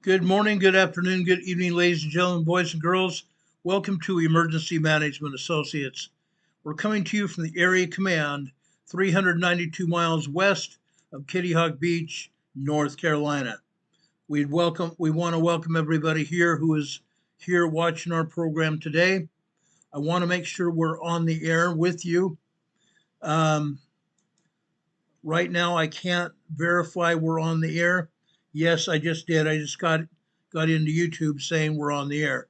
Good morning, good afternoon, good evening, ladies and gentlemen, boys and girls. Welcome to Emergency Management Associates. We're coming to you from the Area Command, 392 miles west of Kitty Hawk Beach, North Carolina. We want to welcome everybody here who is here watching our program today. I want to make sure we're on the air with you. Right now, I can't verify we're on the air. Yes, I just did. I just got into YouTube saying we're on the air.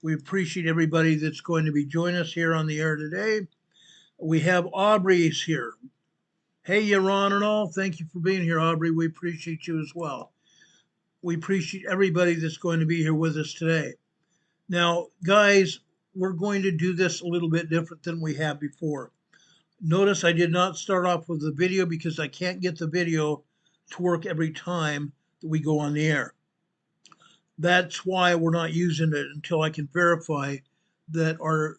We appreciate everybody that's going to be joining us here on the air today. We have Aubrey's here. Hey, Yaron and all. Thank you for being here, Aubrey. We appreciate you as well. We appreciate everybody that's going to be here with us today. Now, guys, we're going to do this a little bit different than we have before. Notice I did not start off with the video because I can't get the video to work every time that we go on the air. That's why we're not using it until I can verify that our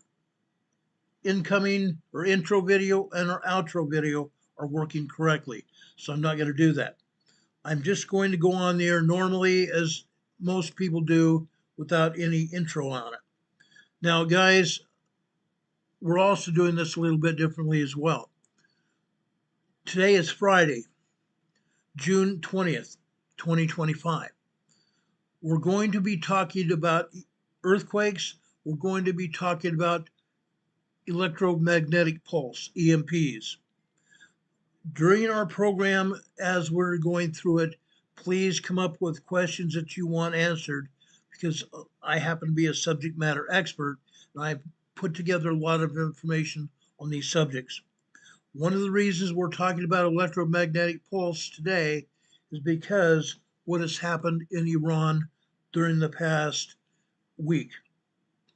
incoming or intro video and our outro video are working correctly. So I'm not going to do that. I'm just going to go on the air normally as most people do without any intro on it. Now, guys, we're also doing this a little bit differently as well. Today is Friday, June 20th, 2025. We're going to be talking about earthquakes. We're going to be talking about electromagnetic pulse, EMPs. During our program, as we're going through it, please come up with questions that you want answered because I happen to be a subject matter expert and I've put together a lot of information on these subjects. One of the reasons we're talking about electromagnetic pulse today is because what has happened in Iran during the past week.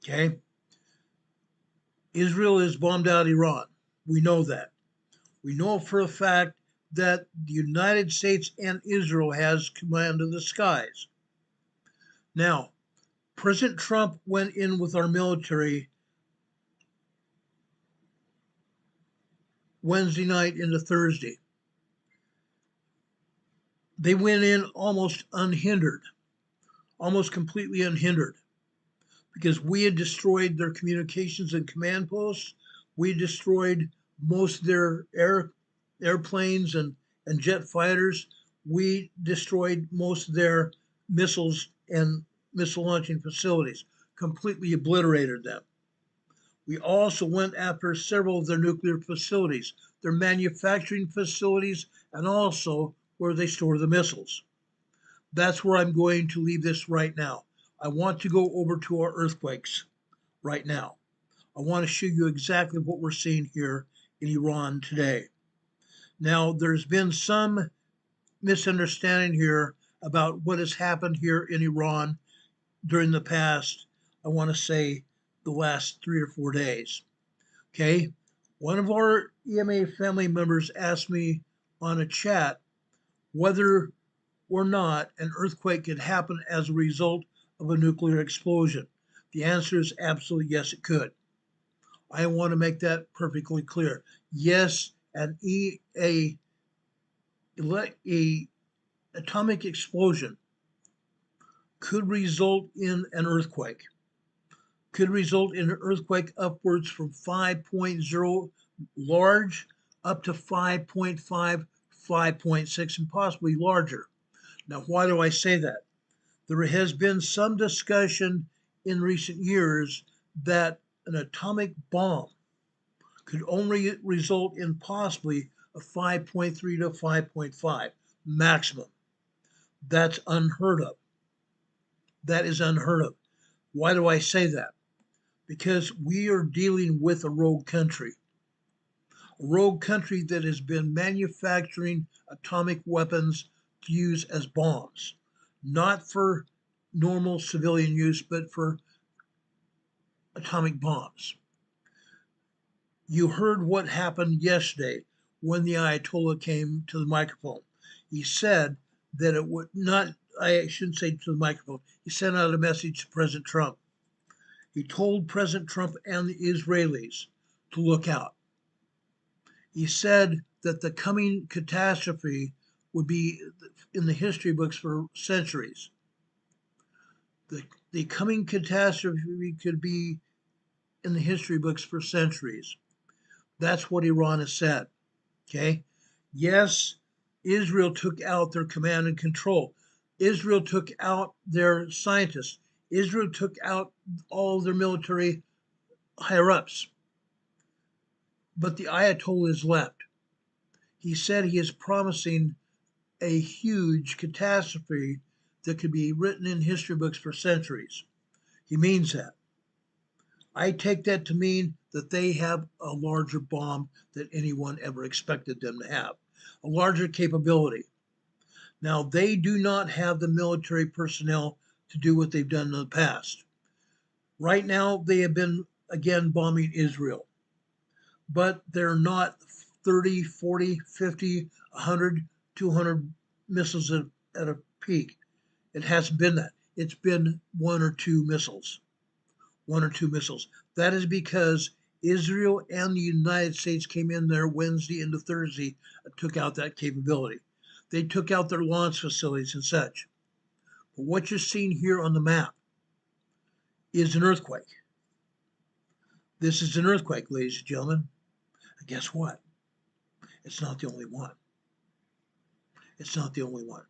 Okay? Israel has bombed out Iran. We know that. We know for a fact that the United States and Israel has command of the skies. Now, President Trump went in with our military Wednesday night into Thursday. They went in almost unhindered, almost completely unhindered, because we had destroyed their communications and command posts. We destroyed most of their airplanes and jet fighters. We destroyed most of their missiles and missile launching facilities, completely obliterated them. We also went after several of their nuclear facilities, their manufacturing facilities, and also where they store the missiles. That's where I'm going to leave this right now. I want to go over to our earthquakes right now. I want to show you exactly what we're seeing here in Iran today. Now, there's been some misunderstanding here about what has happened here in Iran during the past, I want to say, the last 3 or 4 days. Okay, one of our EMA family members asked me on a chat whether or not an earthquake could happen as a result of a nuclear explosion. The answer is absolutely yes, it could. I want to make that perfectly clear. Yes, a atomic explosion could result in an earthquake. Could result in an earthquake upwards from 5.0 large up to 5.5, 5.6, and possibly larger. Now, why do I say that? There has been some discussion in recent years that an atomic bomb could only result in possibly a 5.3 to 5.5 maximum. That's unheard of. That is unheard of. Why do I say that? Because we are dealing with a rogue country that has been manufacturing atomic weapons to use as bombs, not for normal civilian use, but for atomic bombs. You heard what happened yesterday when the Ayatollah came to the microphone. He said that it would not, I shouldn't say to the microphone, he sent out a message to President Trump. He told President Trump and the Israelis to look out. He said that the coming catastrophe would be in the history books for centuries. The coming catastrophe could be in the history books for centuries. That's what Iran has said. Okay? Yes, Israel took out their command and control. Israel took out their scientists. Israel took out all their military higher ups. But the Ayatollah is left. He said he is promising a huge catastrophe that could be written in history books for centuries. He means that. I take that to mean that they have a larger bomb than anyone ever expected them to have, a larger capability. Now, they do not have the military personnel to do what they've done in the past. Right now, they have been, again, bombing Israel, but they're not 30, 40, 50, 100, 200 missiles at a peak. It hasn't been that. It's been one or two missiles. That is because Israel and the United States came in there Wednesday into Thursday and took out that capability. They took out their launch facilities and such. But what you're seeing here on the map is an earthquake. This is an earthquake, ladies and gentlemen. And guess what? It's not the only one. It's not the only one.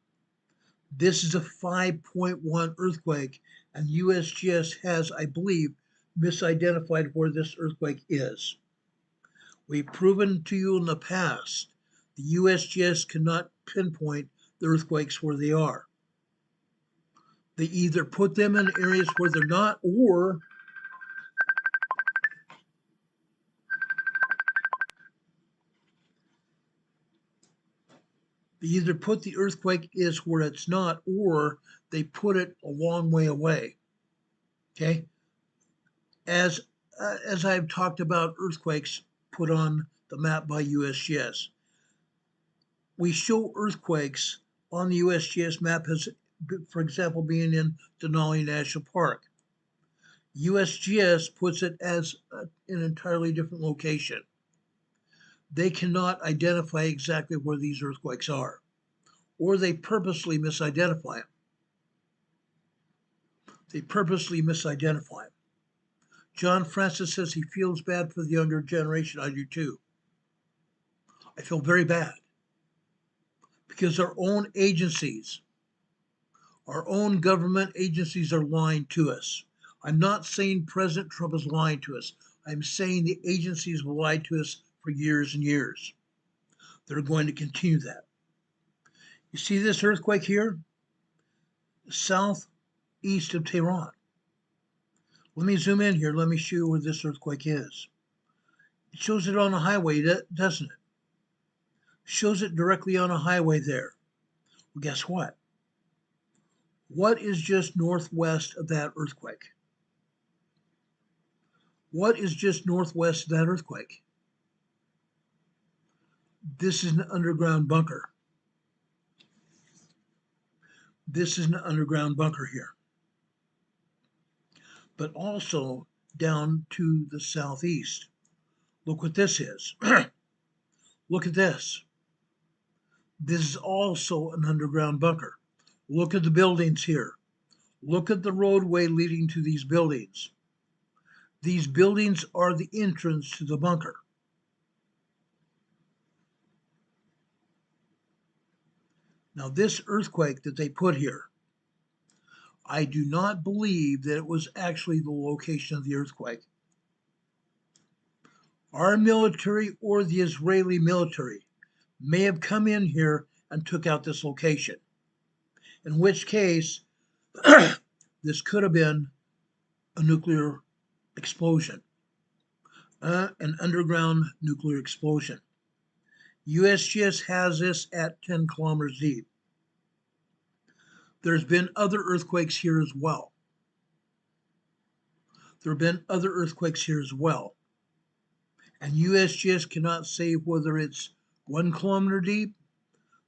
This is a 5.1 earthquake, and USGS has, I believe, misidentified where this earthquake is. We've proven to you in the past the USGS cannot pinpoint the earthquakes where they are. They either put them in areas where they're not, or they either put the earthquake is where it's not, or they put it a long way away. Okay? As I've talked about earthquakes put on the map by USGS, we show earthquakes on the USGS map as, for example, being in Denali National Park. USGS puts it as an entirely different location. They cannot identify exactly where these earthquakes are, or they purposely misidentify them. John Francis says he feels bad for the younger generation. I do too. I feel very bad because our own agencies, our own government agencies are lying to us. I'm not saying President Trump is lying to us. I'm saying the agencies have lied to us for years and years. They're going to continue that. You see this earthquake here? Southeast of Tehran. Let me zoom in here. Let me show you where this earthquake is. It shows it on a highway, doesn't it? Shows it directly on a highway there. Well, guess what? What is just northwest of that earthquake? What is just northwest of that earthquake? This is an underground bunker. This is an underground bunker here. But also down to the southeast. Look what this is. Look at this. This is also an underground bunker. Look at the buildings here. Look at the roadway leading to these buildings. These buildings are the entrance to the bunker. Now, this earthquake that they put here, I do not believe that it was actually the location of the earthquake. Our military or the Israeli military may have come in here and took out this location, in which case this could have been a nuclear explosion, an underground nuclear explosion. USGS has this at 10 kilometers deep. There's been other earthquakes here as well. And USGS cannot say whether it's 1 kilometer deep.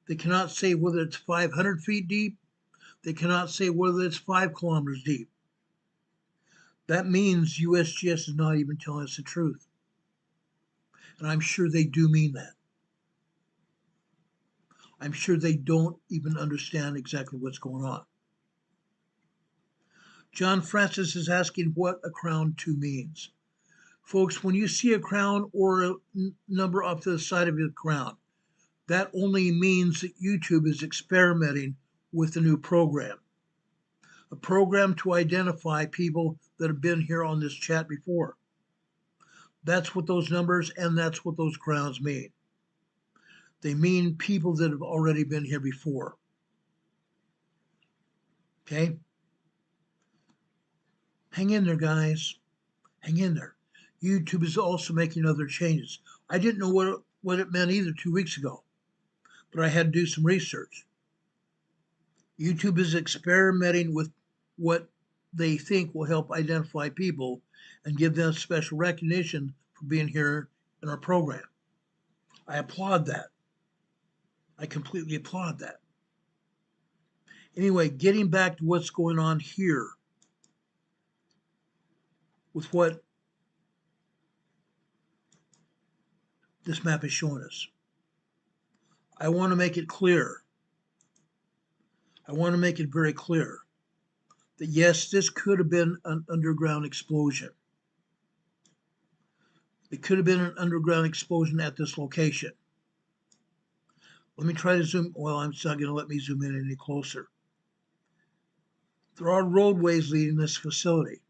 They cannot say whether it's 500 feet deep. They cannot say whether it's 5 kilometers deep. That means USGS is not even telling us the truth. And I'm sure they do mean that. I'm sure they don't even understand exactly what's going on. John Francis is asking what a crown 2 means. Folks, when you see a crown or a number off to the side of your crown, that only means that YouTube is experimenting with a new program. A program to identify people that have been here on this chat before. That's what those numbers and that's what those crowns mean. They mean people that have already been here before. Okay? Hang in there, guys. Hang in there. YouTube is also making other changes. I didn't know what it meant either 2 weeks ago, but I had to do some research. YouTube is experimenting with what they think will help identify people and give them special recognition for being here in our program. I applaud that. I completely applaud that. Anyway, getting back to what's going on here with what this map is showing us. I want to make it clear. I want to make it very clear that yes, this could have been an underground explosion. It could have been an underground explosion at this location. Let me try to zoom. Well, it's not going to let me zoom in any closer. There are roadways leading this facility.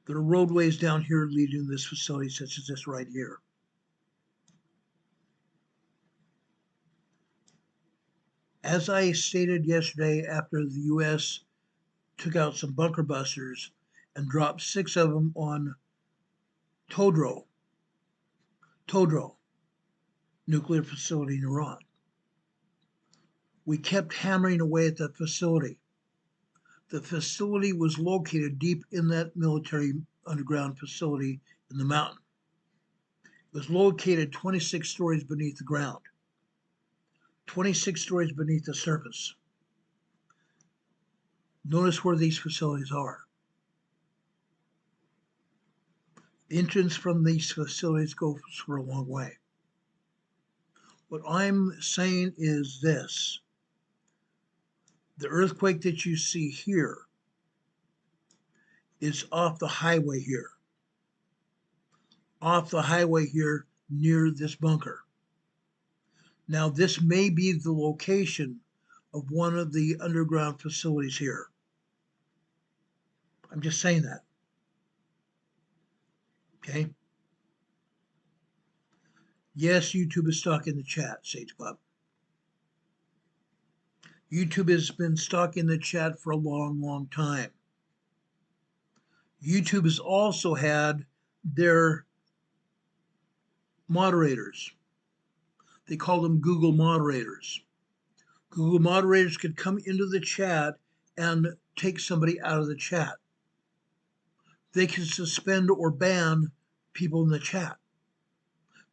There are roadways down here leading this facility, such as this right here. As I stated yesterday, after the U.S. took out some bunker busters and dropped 6 of them on Todro nuclear facility in Iran, we kept hammering away at that facility. The facility was located deep in that military underground facility in the mountain. It was located 26 stories beneath the ground, 26 stories beneath the surface. Notice where these facilities are. The entrance from these facilities goes for a long way. What I'm saying is this. The earthquake that you see here is off the highway here. Off the highway here near this bunker. Now, this may be the location of one of the underground facilities here. I'm just saying that. Okay? Yes, YouTube is stuck in the chat, Sage Club. YouTube has been stuck in the chat for a long, long time. YouTube has also had their moderators. They call them Google moderators. Google moderators could come into the chat and take somebody out of the chat. They can suspend or ban people in the chat.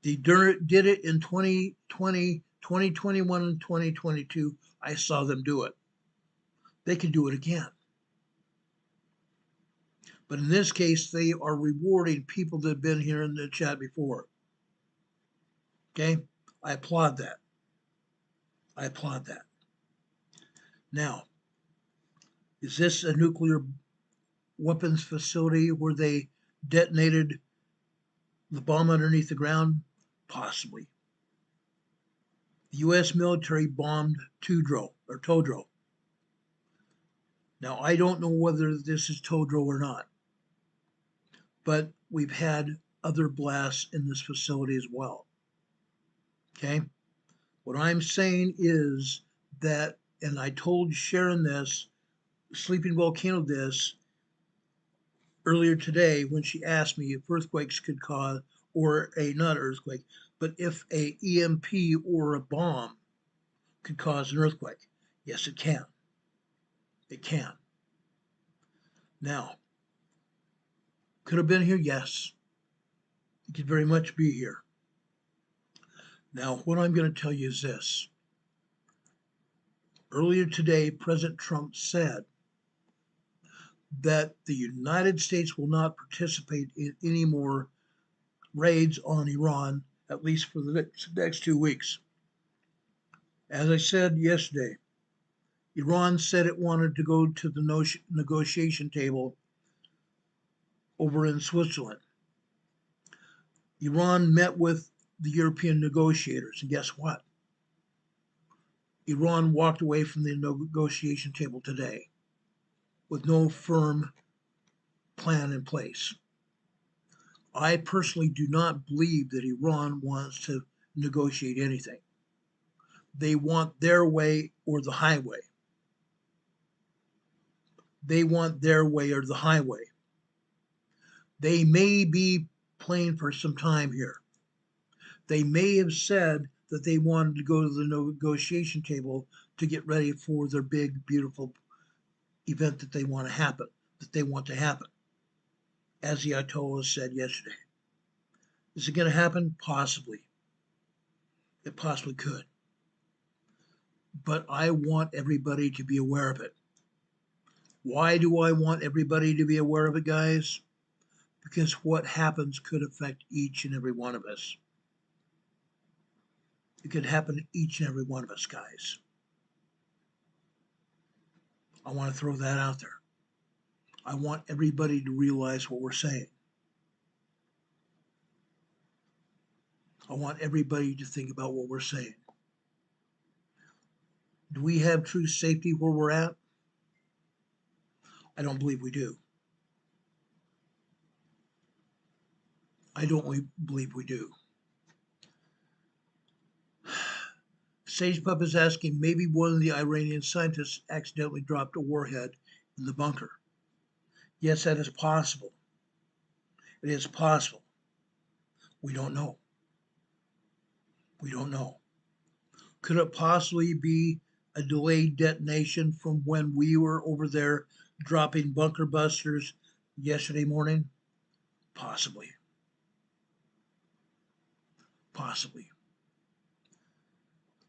They did it in 2020, 2021, and 2022. I saw them do it. They can do it again. But in this case, they are rewarding people that have been here in the chat before. Okay? I applaud that. I applaud that. Now, is this a nuclear weapons facility where they detonated the bomb underneath the ground? Possibly. The U.S. military bombed Todro. Now, I don't know whether this is Todro or not, but we've had other blasts in this facility as well. Okay? What I'm saying is that, and I told Sharon this, Sleeping Volcano this, earlier today when she asked me if earthquakes could cause, or not earthquake, but if a EMP or a bomb could cause an earthquake. Yes, it can. It can. Now, could have been here? Yes. It could very much be here. Now, what I'm going to tell you is this. Earlier today, President Trump said that the United States will not participate in any more raids on Iran, at least for the next 2 weeks. As I said yesterday, Iran said it wanted to go to the negotiation table over in Switzerland. Iran met with the European negotiators, and guess what? Iran walked away from the negotiation table today with no firm plan in place. I personally do not believe that Iran wants to negotiate anything. They want their way or the highway. They want their way or the highway. They may be playing for some time here. They may have said that they wanted to go to the negotiation table to get ready for their big, beautiful event that they want to happen, as the Ayatollah said yesterday. Is it going to happen? Possibly. It possibly could. But I want everybody to be aware of it. Why do I want everybody to be aware of it, guys? Because what happens could affect each and every one of us. It could happen to each and every one of us, guys. I want to throw that out there. I want everybody to realize what we're saying. I want everybody to think about what we're saying. Do we have true safety where we're at? I don't believe we do. I don't believe we do. SagePub is asking, maybe one of the Iranian scientists accidentally dropped a warhead in the bunker. Yes, that is possible. It is possible. We don't know. We don't know. Could it possibly be a delayed detonation from when we were over there dropping bunker busters yesterday morning? Possibly. Possibly.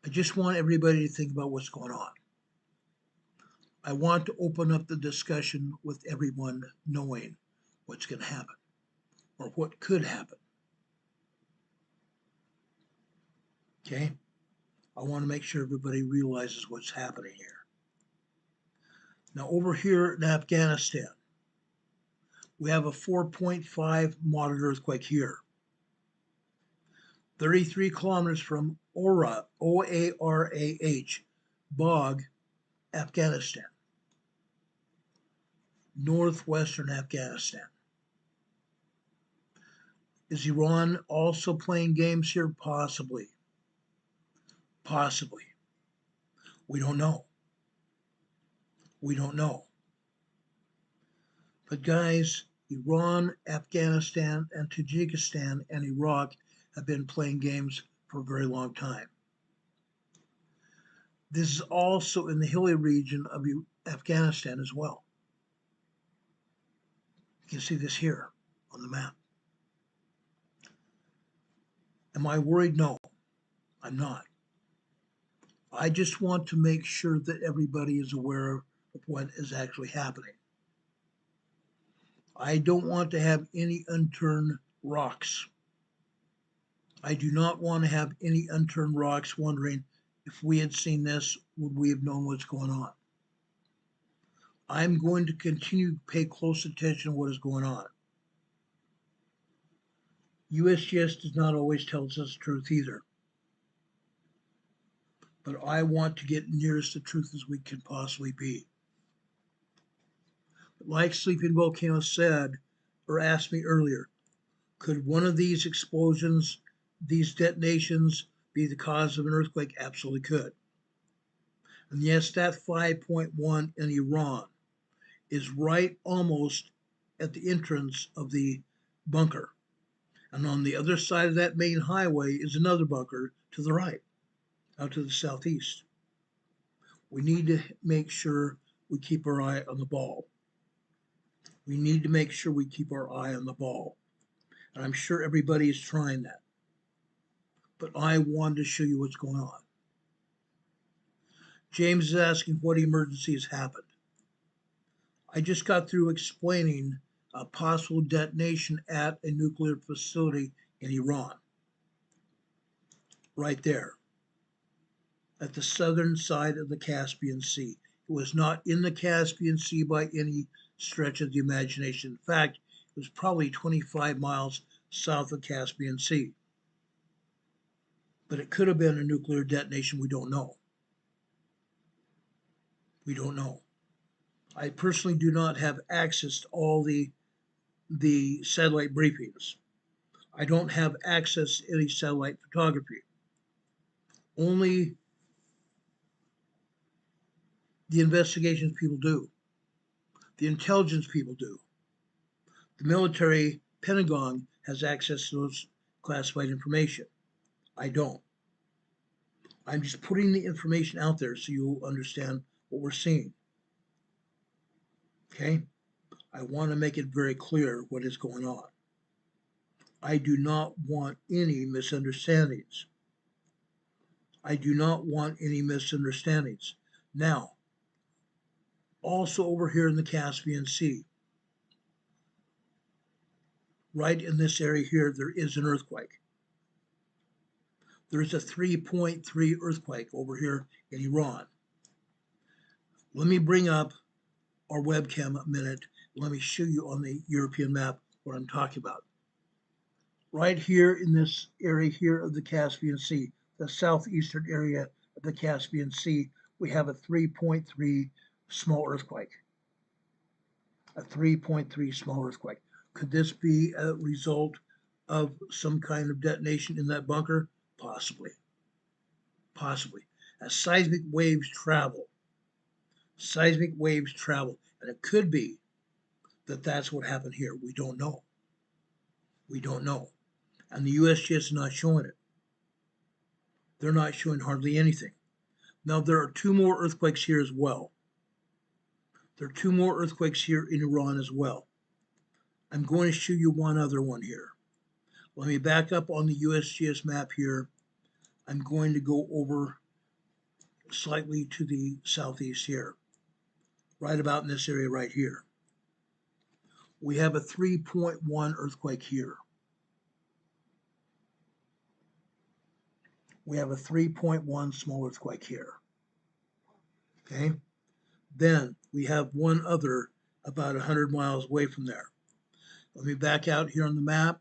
I just want everybody to think about what's going on. I want to open up the discussion with everyone knowing what's going to happen or what could happen. Okay? I want to make sure everybody realizes what's happening here. Now, over here in Afghanistan, we have a 4.5 moderate earthquake here. 33 kilometers from Orah, O-A-R-A-H, Bog, Afghanistan. Northwestern Afghanistan. Is Iran also playing games here? Possibly. Possibly. We don't know. We don't know. But guys, Iran, Afghanistan, and Tajikistan and Iraq have been playing games for a very long time. This is also in the hilly region of Afghanistan as well. You can see this here on the map. Am I worried? No, I'm not. I just want to make sure that everybody is aware of what is actually happening. I don't want to have any unturned rocks. I do not want to have any unturned rocks wondering if we had seen this, would we have known what's going on? I'm going to continue to pay close attention to what is going on. USGS does not always tell us the truth either. But I want to get nearest the truth as we can possibly be. But like Sleeping Volcano said, or asked me earlier, could one of these explosions, these detonations, be the cause of an earthquake? Absolutely could. And yes, that 5.1 in Iran is right almost at the entrance of the bunker. And on the other side of that main highway is another bunker to the right, out to the southeast. We need to make sure we keep our eye on the ball. We need to make sure we keep our eye on the ball. And I'm sure everybody is trying that. But I wanted to show you what's going on. James is asking what emergency has happened. I just got through explaining a possible detonation at a nuclear facility in Iran. Right there, at the southern side of the Caspian Sea. It was not in the Caspian Sea by any stretch of the imagination. In fact, it was probably 25 miles south of the Caspian Sea. But it could have been a nuclear detonation. We don't know. We don't know. I personally do not have access to all the satellite briefings. I don't have access to any satellite photography. Only the investigations people do. The intelligence people do. The military Pentagon has access to those classified information. I don't. I'm just putting the information out there so you'll understand what we're seeing. Okay? I want to make it very clear what is going on. I do not want any misunderstandings. I do not want any misunderstandings. Now, also over here in the Caspian Sea, right in this area here, there is an earthquake. There's a 3.3 earthquake over here in Iran. Let me bring up our webcam a minute. Let me show you on the European map what I'm talking about. Right here in this area here of the Caspian Sea, the southeastern area of the Caspian Sea, we have a 3.3 small earthquake. A 3.3 small earthquake. Could this be a result of some kind of detonation in that bunker? Possibly. Possibly. As seismic waves travel, and it could be that that's what happened here. We don't know. We don't know. And the USGS is not showing it. They're not showing hardly anything. Now, there are two more earthquakes here as well. There are two more earthquakes here in Iran as well. I'm going to show you one other one here. Let me back up on the USGS map here. I'm going to go over slightly to the southeast here, right about in this area right here. We have a 3.1 earthquake here. We have a 3.1 small earthquake here. Okay. Then we have one other about 100 miles away from there. Let me back out here on the map.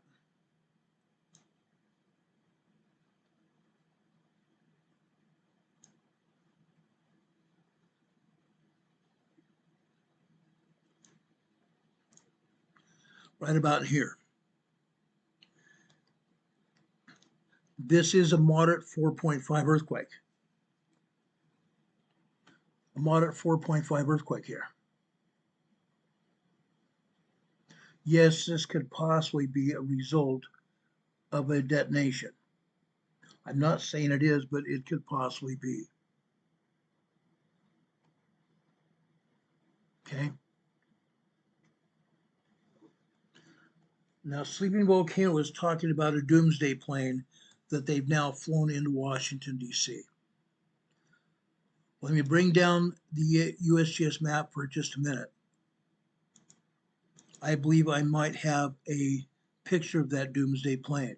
Right about here. This is a moderate 4.5 earthquake. A moderate 4.5 earthquake here. Yes, this could possibly be a result of a detonation. I'm not saying it is, but it could possibly be. Okay. Now, Sleeping Volcano is talking about a doomsday plane that they've now flown into Washington, D.C. Let me bring down the USGS map for just a minute. I believe I might have a picture of that doomsday plane.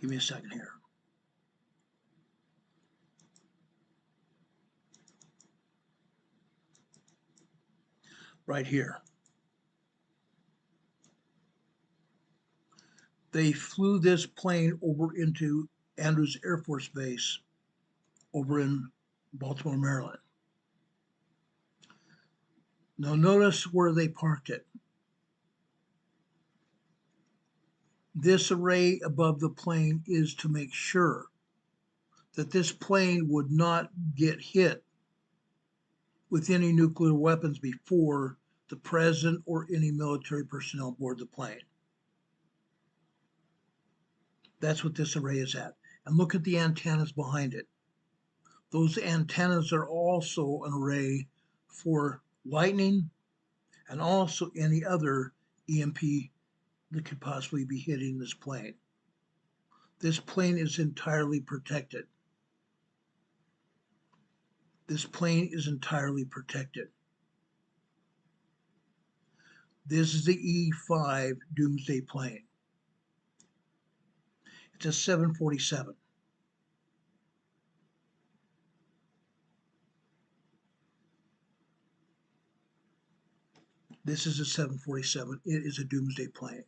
Give me a second here. Right here. They flew this plane over into Andrews Air Force Base over in Baltimore, Maryland. Now notice where they parked it. This array above the plane is to make sure that this plane would not get hit with any nuclear weapons before the president or any military personnel board the plane. That's what this array is at. And look at the antennas behind it. Those antennas are also an array for lightning and also any other EMP that could possibly be hitting this plane. This plane is entirely protected. This plane is entirely protected. This is the E5 doomsday plane. It's a 747. This is a 747. It is a doomsday plane.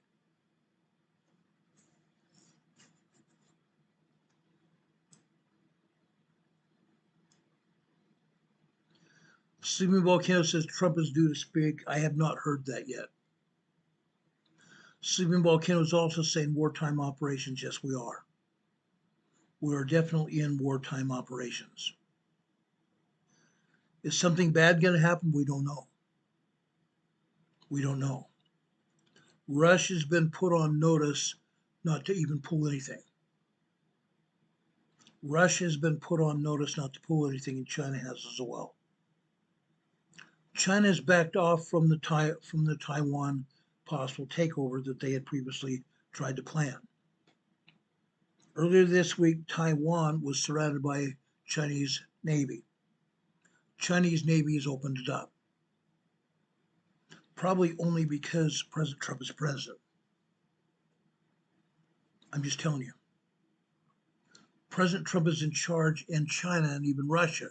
Sleeping Volcano says Trump is due to speak. I have not heard that yet. Sleeping Volcano is also saying wartime operations. Yes, we are. We are definitely in wartime operations. Is something bad going to happen? We don't know. We don't know. Russia's been put on notice not to even pull anything. Russia's been put on notice not to pull anything, and China has as well. China has backed off from the Taiwan possible takeover that they had previously tried to plan. Earlier this week, Taiwan was surrounded by Chinese Navy. Chinese Navy has opened it up. Probably only because President Trump is president. I'm just telling you. President Trump is in charge, and China and even Russia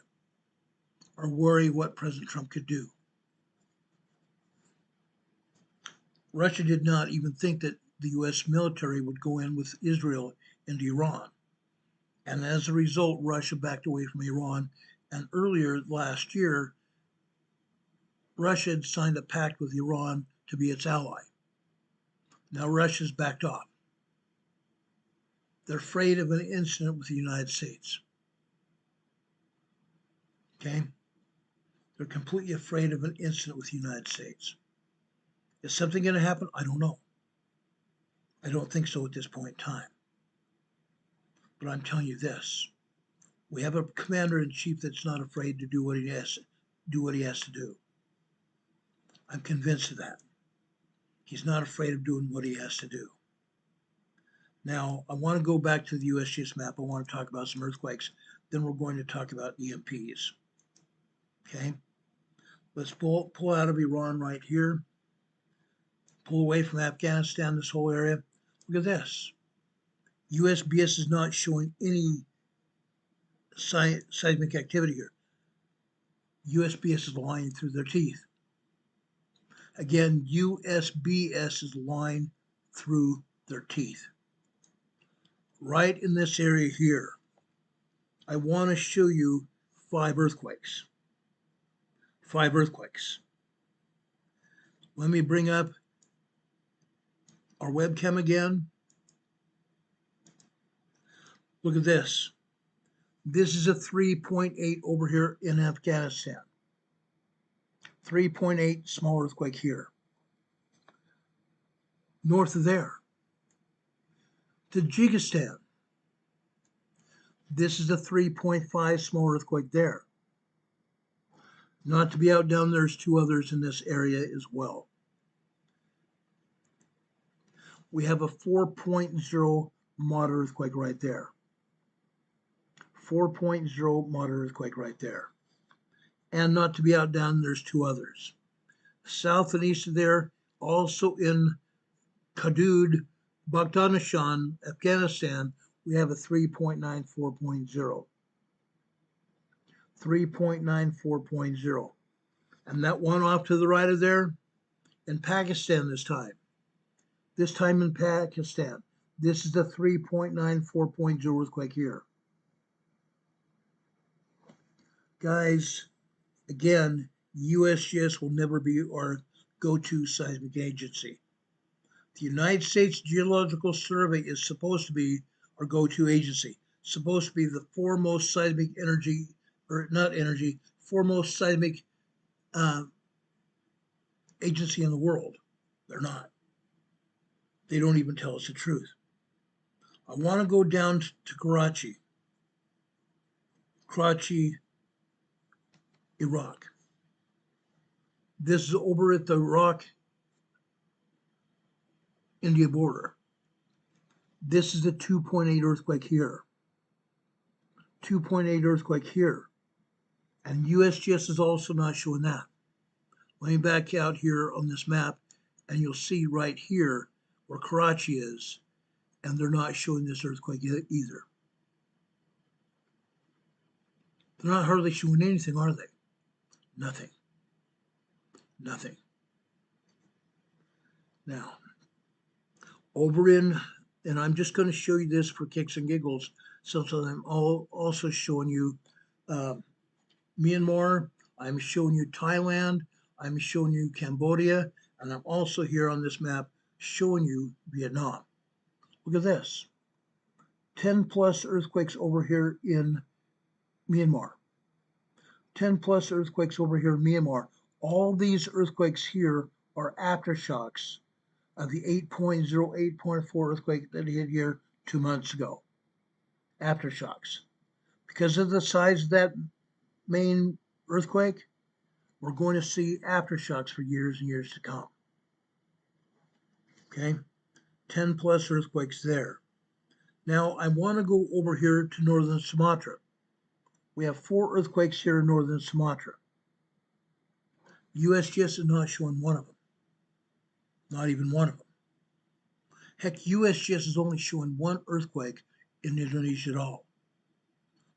are worried what President Trump could do. Russia did not even think that the U.S. military would go in with Israel into Iran. And as a result, Russia backed away from Iran. And earlier last year, Russia had signed a pact with Iran to be its ally. Now Russia's backed off. They're afraid of an incident with the United States. Okay? They're completely afraid of an incident with the United States. Is something going to happen? I don't know. I don't think so at this point in time. But I'm telling you this. We have a commander-in-chief that's not afraid to do what he has to do. I'm convinced of that. He's not afraid of doing what he has to do. Now, I want to go back to the USGS map. I want to talk about some earthquakes. Then we're going to talk about EMPs. Okay? Let's pull out of Iran right here. Pull away from Afghanistan, this whole area. Look at this. USGS is not showing any seismic activity here. USGS is lying through their teeth. Again, USGS is lying through their teeth. Right in this area here, I want to show you 5 earthquakes. 5 earthquakes. Let me bring up our webcam again. Look at this. This is a 3.8 over here in Afghanistan. 3.8 small earthquake here. North of there, Tajikistan. This is a 3.5 small earthquake there. Not to be outdone, there's 2 others in this area as well. We have a 4.0 moderate earthquake right there. 4.0 moderate earthquake right there. And not to be outdone, there's 2 others. South and east of there, also in Kadud, Baghdanistan, Afghanistan, we have a 3.9 4.0. 3.9 4.0. And that one off to the right of there, in Pakistan this time. This time in Pakistan. This is the 3.9 4.0 earthquake here. Guys, again, USGS will never be our go-to seismic agency. The United States Geological Survey is supposed to be our go-to agency, supposed to be the foremost seismic energy, or not energy, foremost seismic agency in the world. They're not. They don't even tell us the truth. I want to go down to Karachi, Iraq. This is over at the Iraq-India border. This is a 2.8 earthquake here. 2.8 earthquake here. And USGS is also not showing that. Let me back out here on this map, and you'll see right here where Karachi is. and they're not showing this earthquake either. They're not hardly showing anything, are they? Nothing. Nothing. Now, over in, and I'm just going to show you this for kicks and giggles, since I'm also showing you Myanmar, I'm showing you Thailand, I'm showing you Cambodia, and I'm also here on this map showing you Vietnam. Look at this. 10 plus earthquakes over here in Myanmar. 10 plus earthquakes over here in Myanmar. All these earthquakes here are aftershocks of the 8.0, 8.4 earthquake that hit here 2 months ago. Aftershocks. Because of the size of that main earthquake, we're going to see aftershocks for years and years to come. Okay, 10 plus earthquakes there. Now I want to go over here to northern Sumatra. We have 4 earthquakes here in northern Sumatra. USGS is not showing one of them. Not even one of them. Heck, USGS is only showing 1 earthquake in Indonesia at all.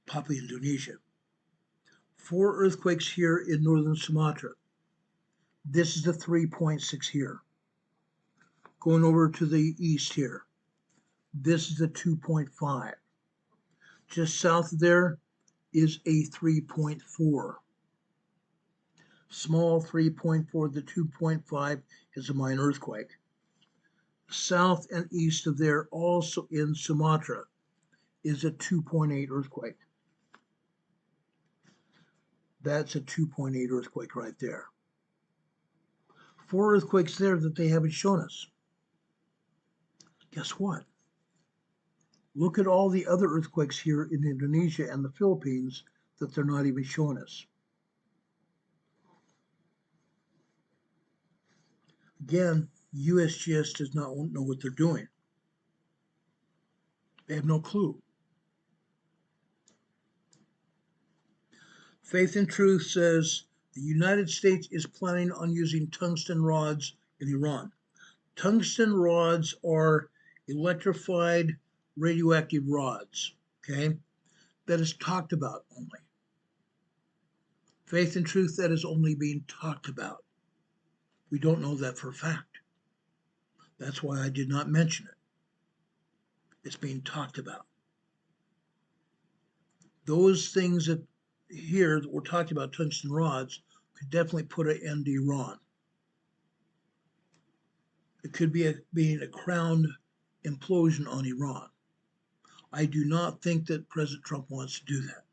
Papua, Indonesia. 4 earthquakes here in northern Sumatra. This is the 3.6 here. Going over to the east here. This is the 2.5. Just south of there is a 3.4. Small 3.4, the 2.5 is a minor earthquake. South and east of there, also in Sumatra, is a 2.8 earthquake. That's a 2.8 earthquake right there. 4 earthquakes there that they haven't shown us. Guess what? Look at all the other earthquakes here in Indonesia and the Philippines that they're not even showing us. Again, USGS does not know what they're doing. They have no clue. Faith and Truth says the United States is planning on using tungsten rods in Iran. Tungsten rods are electrified radioactive rods, okay? That is talked about only. Faith and Truth, that is only being talked about. We don't know that for a fact. That's why I did not mention it. It's being talked about. Those things that here that we're talking about, tungsten rods, could definitely put an end to Iran. It could be being a crowned implosion on Iran. I do not think that President Trump wants to do that.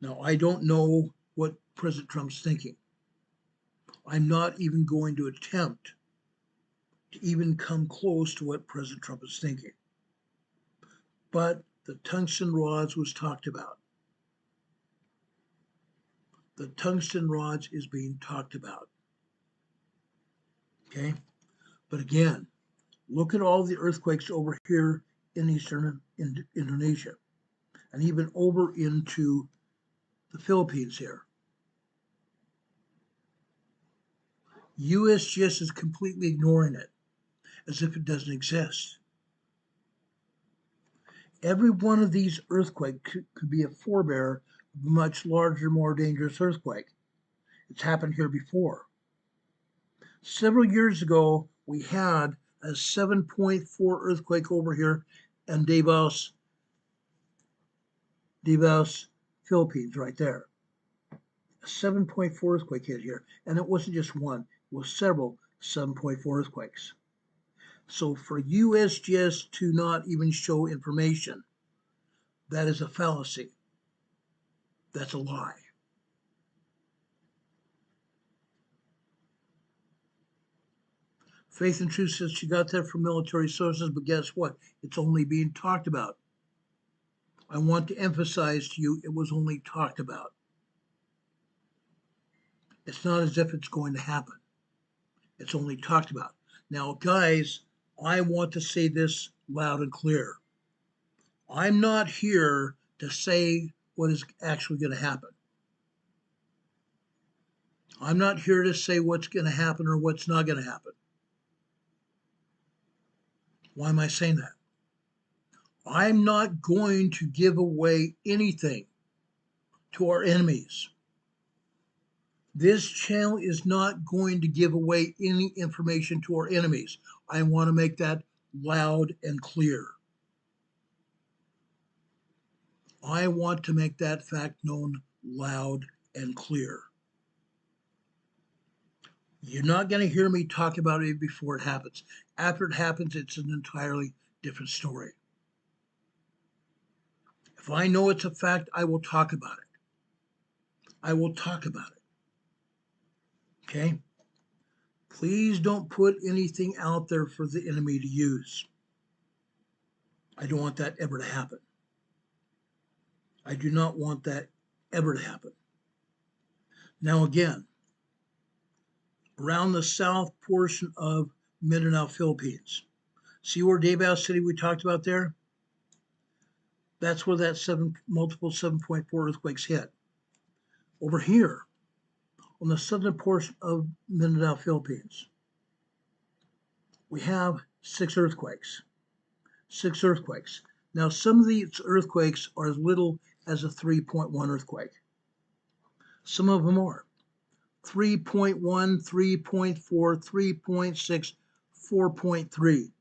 Now, I don't know what President Trump's thinking. I'm not even going to attempt to even come close to what President Trump is thinking. But the tungsten rods was talked about. The tungsten rods is being talked about. Okay? But again, look at all the earthquakes over here in eastern Indonesia and even over into the Philippines here. USGS is completely ignoring it as if it doesn't exist. Every one of these earthquakes could be a forebearer of a much larger, more dangerous earthquake. It's happened here before. Several years ago, we had a 7.4 earthquake over here in Davao, Philippines, right there. A 7.4 earthquake hit here, and it wasn't just one, it was several 7.4 earthquakes. So for USGS to not even show information, that is a fallacy. That's a lie. Faith and Truth says she got that from military sources, but guess what? It's only being talked about. I want to emphasize to you, it was only talked about. It's not as if it's going to happen. It's only talked about. Now, guys, I want to say this loud and clear. I'm not here to say what is actually going to happen. I'm not here to say what's going to happen or what's not going to happen. Why am I saying that? I'm not going to give away anything to our enemies. This channel is not going to give away any information to our enemies. I want to make that loud and clear. I want to make that fact known loud and clear. You're not going to hear me talk about it before it happens. After it happens, it's an entirely different story. If I know it's a fact, I will talk about it. I will talk about it. Okay? Please don't put anything out there for the enemy to use. I don't want that ever to happen. I do not want that ever to happen. Now again, around the south portion of Mindanao, Philippines. See where Davao City we talked about there? That's where that multiple 7.4 earthquakes hit. Over here, on the southern portion of Mindanao, Philippines, we have 6 earthquakes. 6 earthquakes. Now, some of these earthquakes are as little as a 3.1 earthquake. Some of them are 3.1, 3.4, 3.6, 4.3.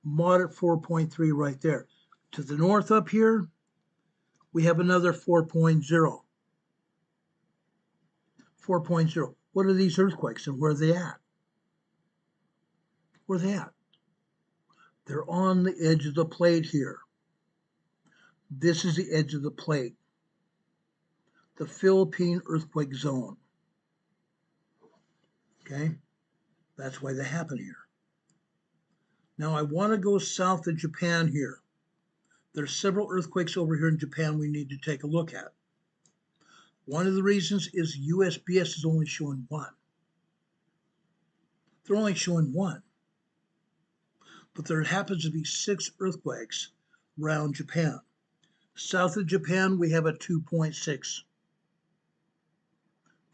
Moderate 4.3 right there. To the north up here, we have another 4.0. 4.0. What are these earthquakes and where are they at? Where are they at? They're on the edge of the plate here. This is the edge of the plate. The Philippine earthquake zone. Okay? That's why they happen here. Now I want to go south of Japan here. There's several earthquakes over here in Japan we need to take a look at. One of the reasons is USGS is only showing 1. They're only showing 1. But there happens to be 6 earthquakes around Japan. South of Japan, we have a 2.6.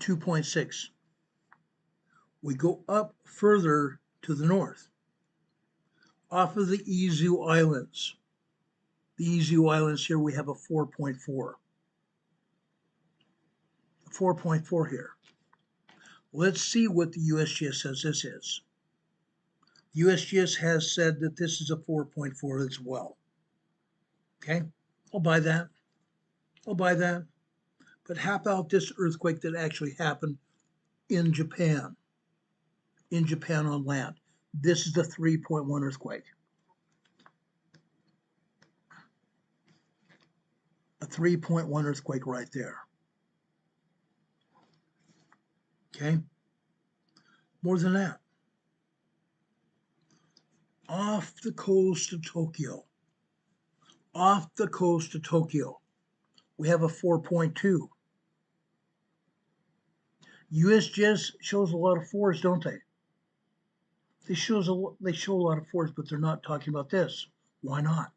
2.6. We go up further to the north, off of the Izu Islands. The Izu Islands here, we have a 4.4. 4.4 here. Let's see what the USGS says this is. USGS has said that this is a 4.4 as well. Okay, I'll buy that. I'll buy that. But how about this earthquake that actually happened in Japan? In Japan on land. This is the 3.1 earthquake. A 3.1 earthquake right there. Okay? More than that. Off the coast of Tokyo. Off the coast of Tokyo, we have a 4.2. USGS shows a lot of 4s, don't they? They show a lot of 4s, but they're not talking about this. Why not?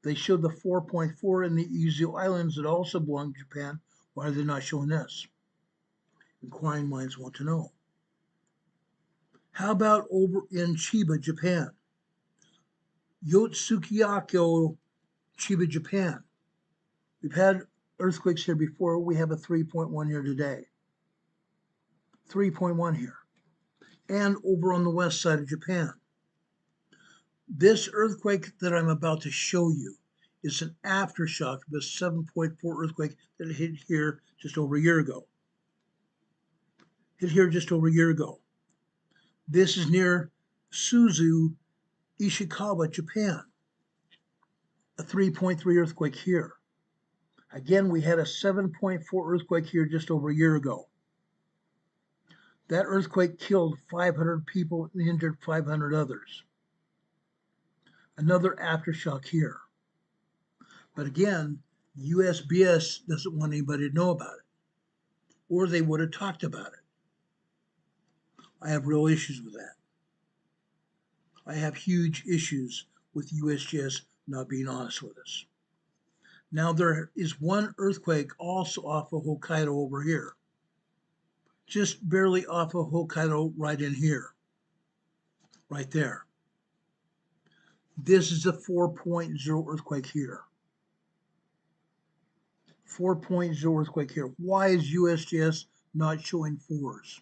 They showed the 4.4 in the Izu Islands that also belong to Japan. Why are they not showing this? Inquiring minds want to know. How about over in Chiba, Japan? Yotsukiyako, Chiba, Japan. We've had earthquakes here before. We have a 3.1 here today. 3.1 here. And over on the west side of Japan. This earthquake that I'm about to show you is an aftershock of a 7.4 earthquake that hit here just over a year ago. Hit here just over a year ago. This is near Suzu, Ishikawa, Japan. A 3.3 earthquake here. Again, we had a 7.4 earthquake here just over a year ago. That earthquake killed 500 people and injured 500 others. Another aftershock here. But again, USGS doesn't want anybody to know about it, or they would have talked about it. I have real issues with that. I have huge issues with USGS not being honest with us. Now there is one earthquake also off of Hokkaido over here. Just barely off of Hokkaido right in here. Right there. This is a 4.0 earthquake here. 4.0 earthquake here. Why is USGS not showing 4s?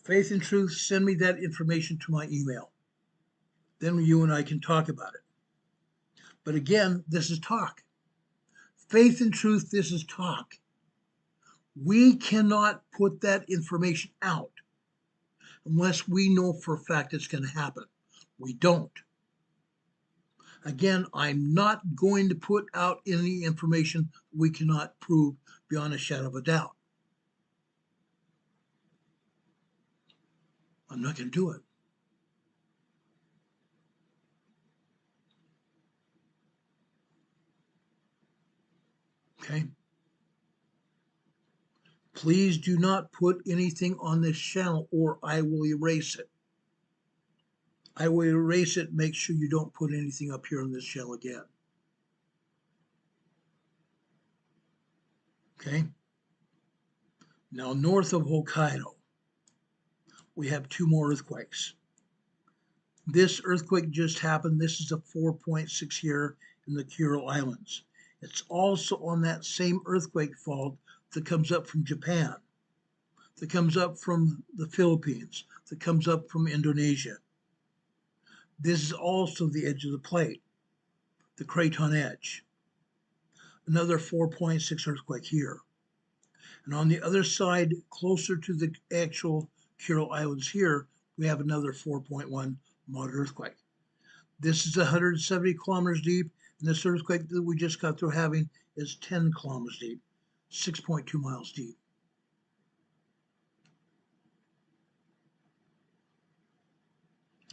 Faith and Truth, send me that information to my email. Then you and I can talk about it. But again, this is talk. Faith and Truth, this is talk. We cannot put that information out unless we know for a fact it's going to happen. We don't. Again, I'm not going to put out any information we cannot prove beyond a shadow of a doubt. I'm not going to do it. Okay? Please do not put anything on this channel or I will erase it. I will erase it. Make sure you don't put anything up here on this channel again. Okay? Now, north of Hokkaido, we have 2 more earthquakes. This earthquake just happened. This is a 4.6 here in the Kuril Islands. It's also on that same earthquake fault that comes up from Japan, that comes up from the Philippines, that comes up from Indonesia. This is also the edge of the plate, the Craton Edge. Another 4.6 earthquake here. And on the other side, closer to the actual Kuril Islands here, we have another 4.1 moderate earthquake. This is 170 kilometers deep, and this earthquake that we just got through having is 10 kilometers deep, 6.2 miles deep.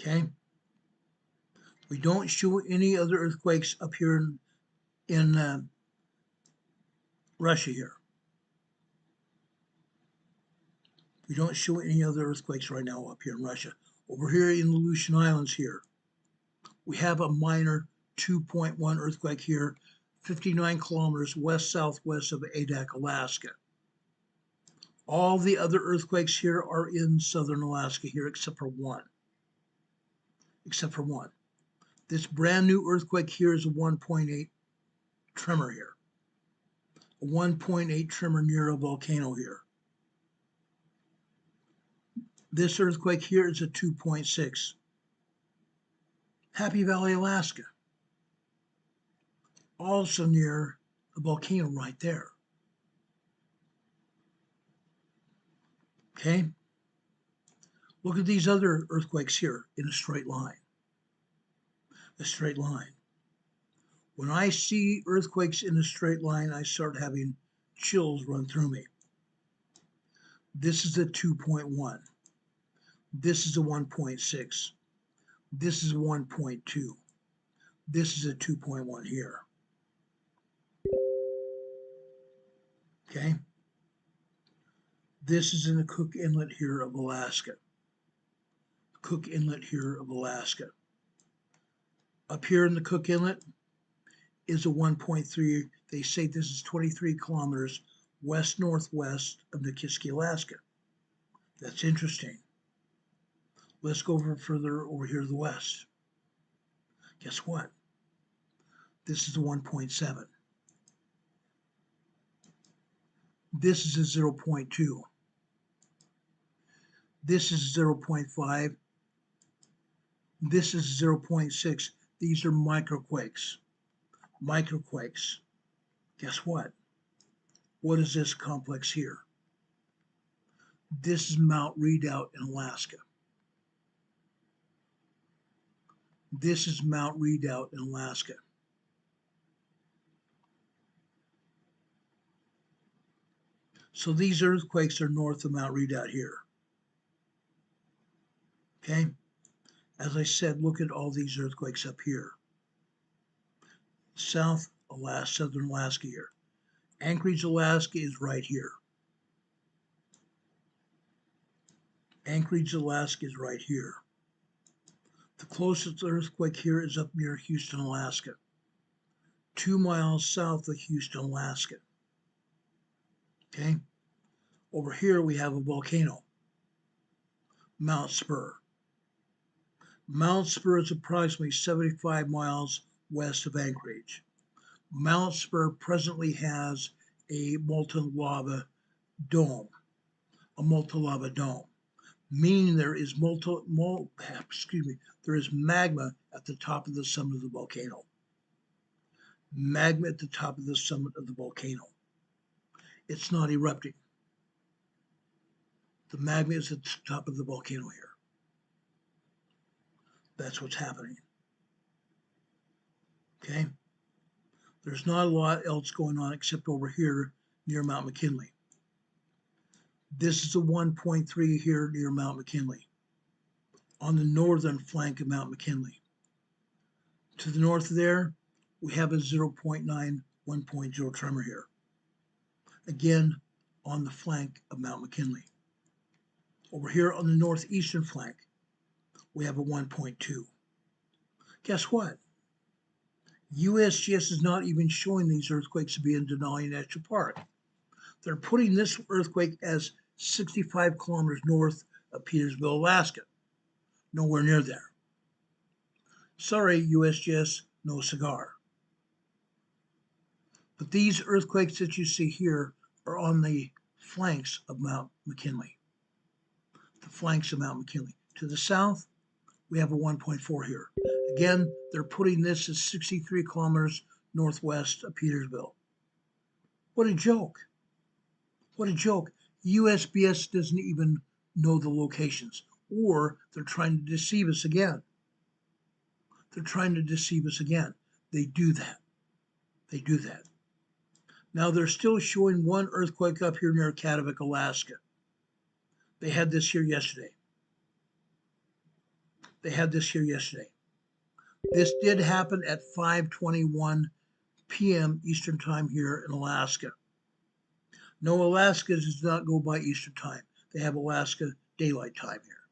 Okay? We don't show any other earthquakes up here in Russia here. We don't show any other earthquakes right now up here in Russia. Over here in the Aleutian Islands here, we have a minor 2.1 earthquake here, 59 kilometers west-southwest of Adak, Alaska. All the other earthquakes here are in southern Alaska here, except for one. Except for one. This brand new earthquake here is a 1.8 tremor here. A 1.8 tremor near a volcano here. This earthquake here is a 2.6. Happy Valley, Alaska. Also near a volcano right there. Okay? Look at these other earthquakes here in a straight line. A straight line. When I see earthquakes in a straight line, I start having chills run through me. This is a 2.1. This is a 1.6. This is a 1.2. This is a 2.1 here. Okay? This is in the Cook Inlet here of Alaska. Cook Inlet here of Alaska. Up here in the Cook Inlet is a 1.3. They say this is 23 kilometers west-northwest of Nikiski, Alaska. That's interesting. Let's go further over here to the west. Guess what? This is a 1.7. This is a 0.2. This is 0.5. This is 0.6. These are microquakes. Microquakes. Guess what? What is this complex here? This is Mount Redoubt in Alaska. This is Mount Redoubt in Alaska. So these earthquakes are north of Mount Redoubt here. Okay? As I said, look at all these earthquakes up here. South Alaska, southern Alaska here. Anchorage, Alaska is right here. Anchorage, Alaska is right here. The closest earthquake here is up near Houston, Alaska. 2 miles south of Houston, Alaska. Okay? Over here we have a volcano, Mount Spur. Mount Spur is approximately 75 miles west of Anchorage. Mount Spur presently has a molten lava dome, meaning there is there is magma at the top of the summit of the volcano. Magma at the top of the summit of the volcano. It's not erupting. The magma is at the top of the volcano here. That's what's happening. Okay? There's not a lot else going on except over here near Mount McKinley. This is a 1.3 here near Mount McKinley, on the northern flank of Mount McKinley. To the north of there, we have a 0.9, 1.0 tremor here. Again, on the flank of Mount McKinley. Over here on the northeastern flank, we have a 1.2. Guess what? USGS is not even showing these earthquakes to be in Denali National Park. They're putting this earthquake as 65 kilometers north of Petersville, Alaska. Nowhere near there. Sorry, USGS, no cigar. But these earthquakes that you see here are on the flanks of Mount McKinley. The flanks of Mount McKinley. To the south, we have a 1.4 here. Again, they're putting this as 63 kilometers northwest of Petersville. What a joke. What a joke. USGS doesn't even know the locations, or they're trying to deceive us again. They're trying to deceive us again. They do that. They do that. Now they're still showing one earthquake up here near Katavik, Alaska. They had this here yesterday. They had this here yesterday. This did happen at 5:21 p.m. Eastern Time here in Alaska. No, Alaska does not go by Eastern Time. They have Alaska Daylight Time here.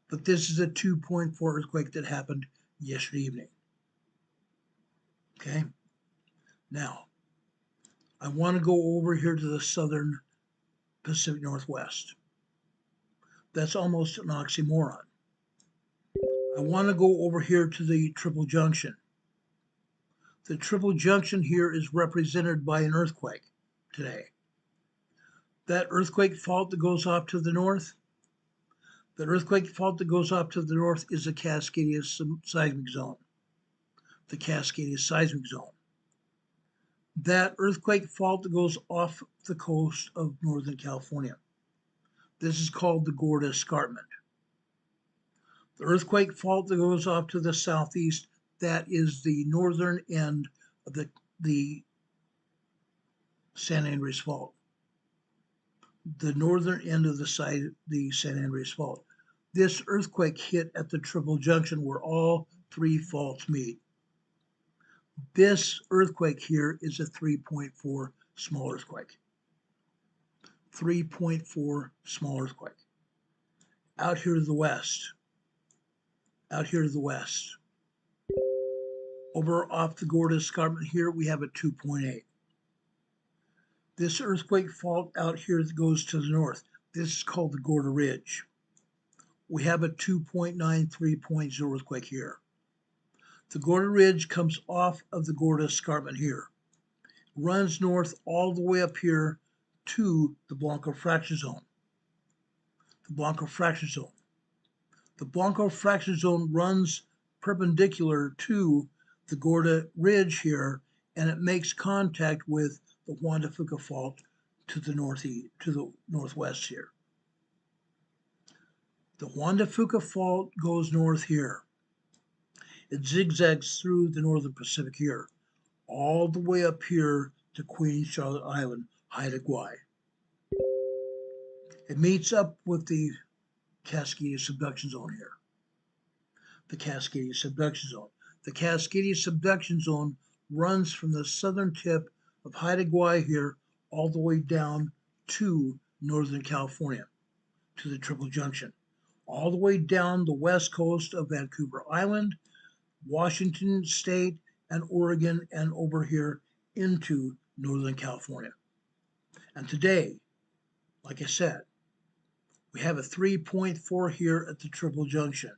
But this is a 2.4 earthquake that happened yesterday evening. Okay? Now, I want to go over here to the southern Pacific Northwest. That's almost an oxymoron. I want to go over here to the Triple Junction. The Triple Junction here is represented by an earthquake today. That earthquake fault that goes off to the north, is a Cascadia seismic zone. The Cascadia seismic zone. That earthquake fault that goes off the coast of Northern California. This is called the Gorda Escarpment. The earthquake fault that goes off to the southeast, that is the northern end of the San Andreas Fault. The northern end of the San Andreas Fault. This earthquake hit at the Triple Junction where all three faults meet. This earthquake here is a 3.4 small earthquake. 3.4 small earthquake. Out here to the west. Over off the Gorda Escarpment here, we have a 2.8. This earthquake fault out here that goes to the north, this is called the Gorda Ridge. We have a 2.9, 3.0 earthquake here. The Gorda Ridge comes off of the Gorda Escarpment here, runs north all the way up here to the Blanco Fracture Zone. The Blanco Fracture Zone. The Blanco Fracture Zone runs perpendicular to the Gorda Ridge here, and it makes contact with the Juan de Fuca Fault to the northwest here. The Juan de Fuca Fault goes north here. It zigzags through the northern Pacific here, all the way up here to Queen Charlotte Island, Haida Gwaii. It meets up with the Cascadia Subduction Zone here. The Cascadia Subduction Zone. The Cascadia Subduction Zone runs from the southern tip of Haida Gwaii here all the way down to Northern California, to the Triple Junction, all the way down the west coast of Vancouver Island, Washington State, and Oregon, and over here into Northern California. And today, Like I said, we have a 3.4 here at the Triple Junction,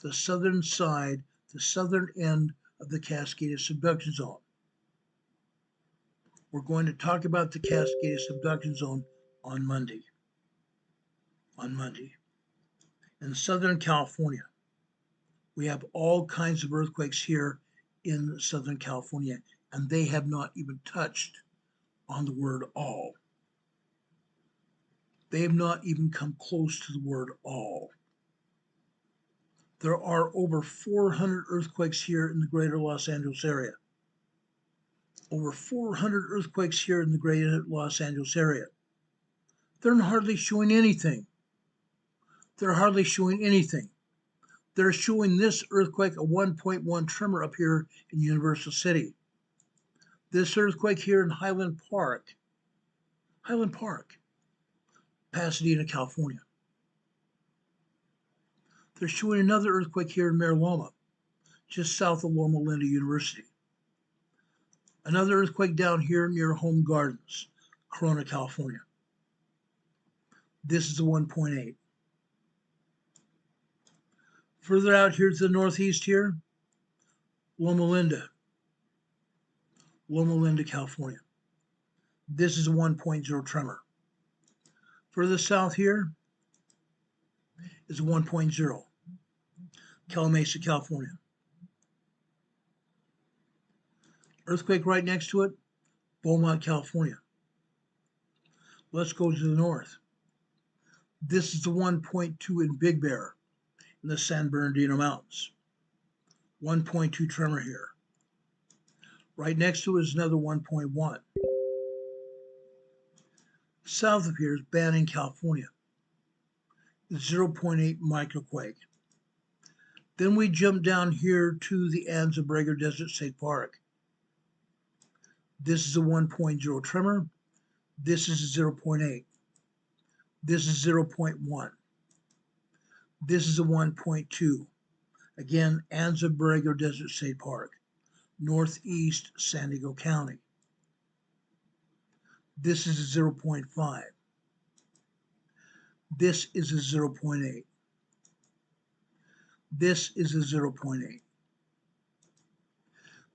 the southern side, the southern end of the Cascade Subduction Zone. We're going to talk about the Cascade Subduction Zone on Monday. In Southern California, we have all kinds of earthquakes here in Southern California, and they have not even touched on the word all. They have not even come close to the word all. There are over 400 earthquakes here in the greater Los Angeles area. Over 400 earthquakes here in the greater Los Angeles area. They're hardly showing anything. They're showing this earthquake, a 1.1 tremor up here in Universal City. This earthquake here in Highland Park, Pasadena, California. They're showing another earthquake here in Mare Loma, just south of Loma Linda University. Another earthquake down here near Home Gardens, Corona, California. This is a 1.8. Further out here to the northeast here, Loma Linda, California. This is a 1.0 tremor. Further south here is a 1.0, Calimesa, California. Earthquake right next to it, Beaumont, California. Let's go to the north. This is the 1.2 in Big Bear in the San Bernardino Mountains. 1.2 tremor here. Right next to it is another 1.1. South of here is Banning, California. 0.8 microquake. Then we jump down here to the Anza-Braga Desert State Park. This is a 1.0 tremor. This is a 0.8. This is 0.1. This is a 1.2. Again, Anza-Braga Desert State Park, northeast San Diego County. This is a 0.5. This is a 0.8. This is a 0.8.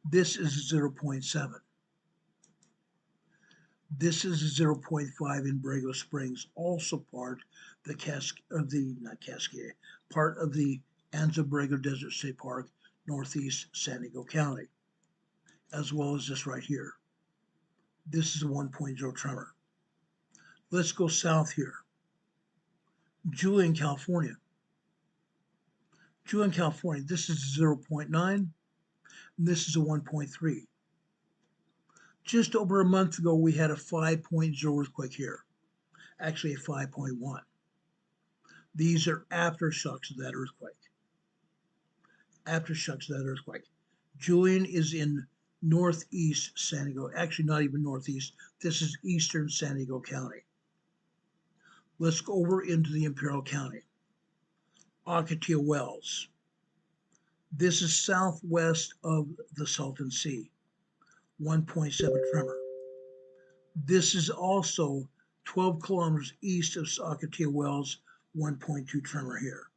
This is a 0.7. This is a 0.5 in Borrego Springs, also part of the Anza-Borrego Desert State Park, northeast San Diego County, as well as this right here. This is a 1.0 tremor. Let's go south here. Julian, California. This is 0.9, and this is a 1.3. Just over a month ago, we had a 5.0 earthquake here, actually a 5.1. These are aftershocks of that earthquake. Julian is in northeast San Diego, actually not even northeast. This is eastern San Diego County. Let's go over into the Imperial County. Ocotillo Wells. This is southwest of the Salton Sea, 1.7 tremor. This is also 12 kilometers east of Ocotillo Wells, 1.2 tremor here.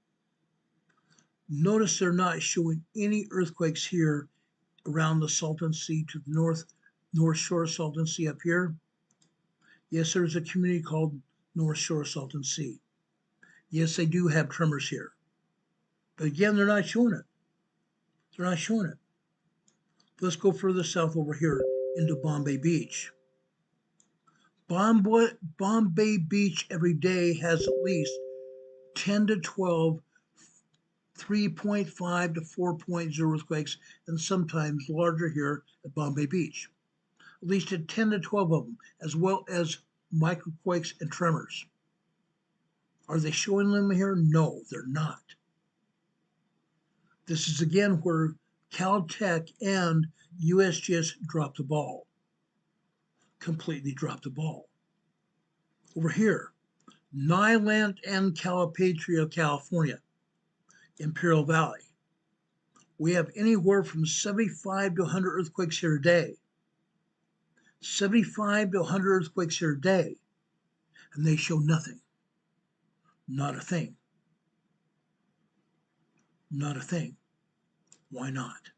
Notice they're not showing any earthquakes here around the Salton Sea to the north shore of Salton Sea up here. Yes, there's a community called North Shore Salton Sea. Yes, they do have tremors here. But again, they're not showing it. Let's go further south over here into Bombay Beach. Bombay Beach every day has at least 10 to 12 3.5 to 4.0 earthquakes, and sometimes larger here at Bombay Beach. At least 10 to 12 of them, as well as microquakes and tremors. Are they showing them here? No, they're not. This is again where Caltech and USGS dropped the ball. Completely dropped the ball. Over here, Nyland and Calipatria, California, Imperial Valley. We have anywhere from 75 to 100 earthquakes here a day. 75 to 100 earthquakes here a day. And they show nothing. Not a thing. Not a thing. Why not?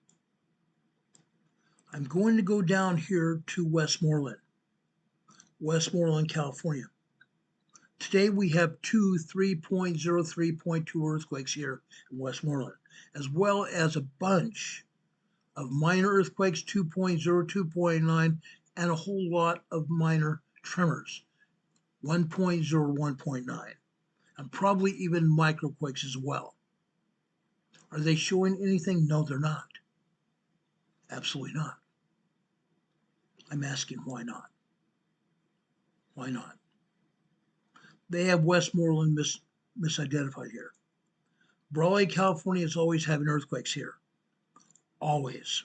I'm going to go down here to Westmoreland, California. Today we have two 3.03.2 earthquakes here in Westmoreland, as well as a bunch of minor earthquakes, 2.0, 2.9, and a whole lot of minor tremors, 1.0, 1.9, and probably even microquakes as well. Are they showing anything? No, they're not. Absolutely not. I'm asking why not? Why not? They have Westmoreland misidentified here. Brawley, California is always having earthquakes here. Always.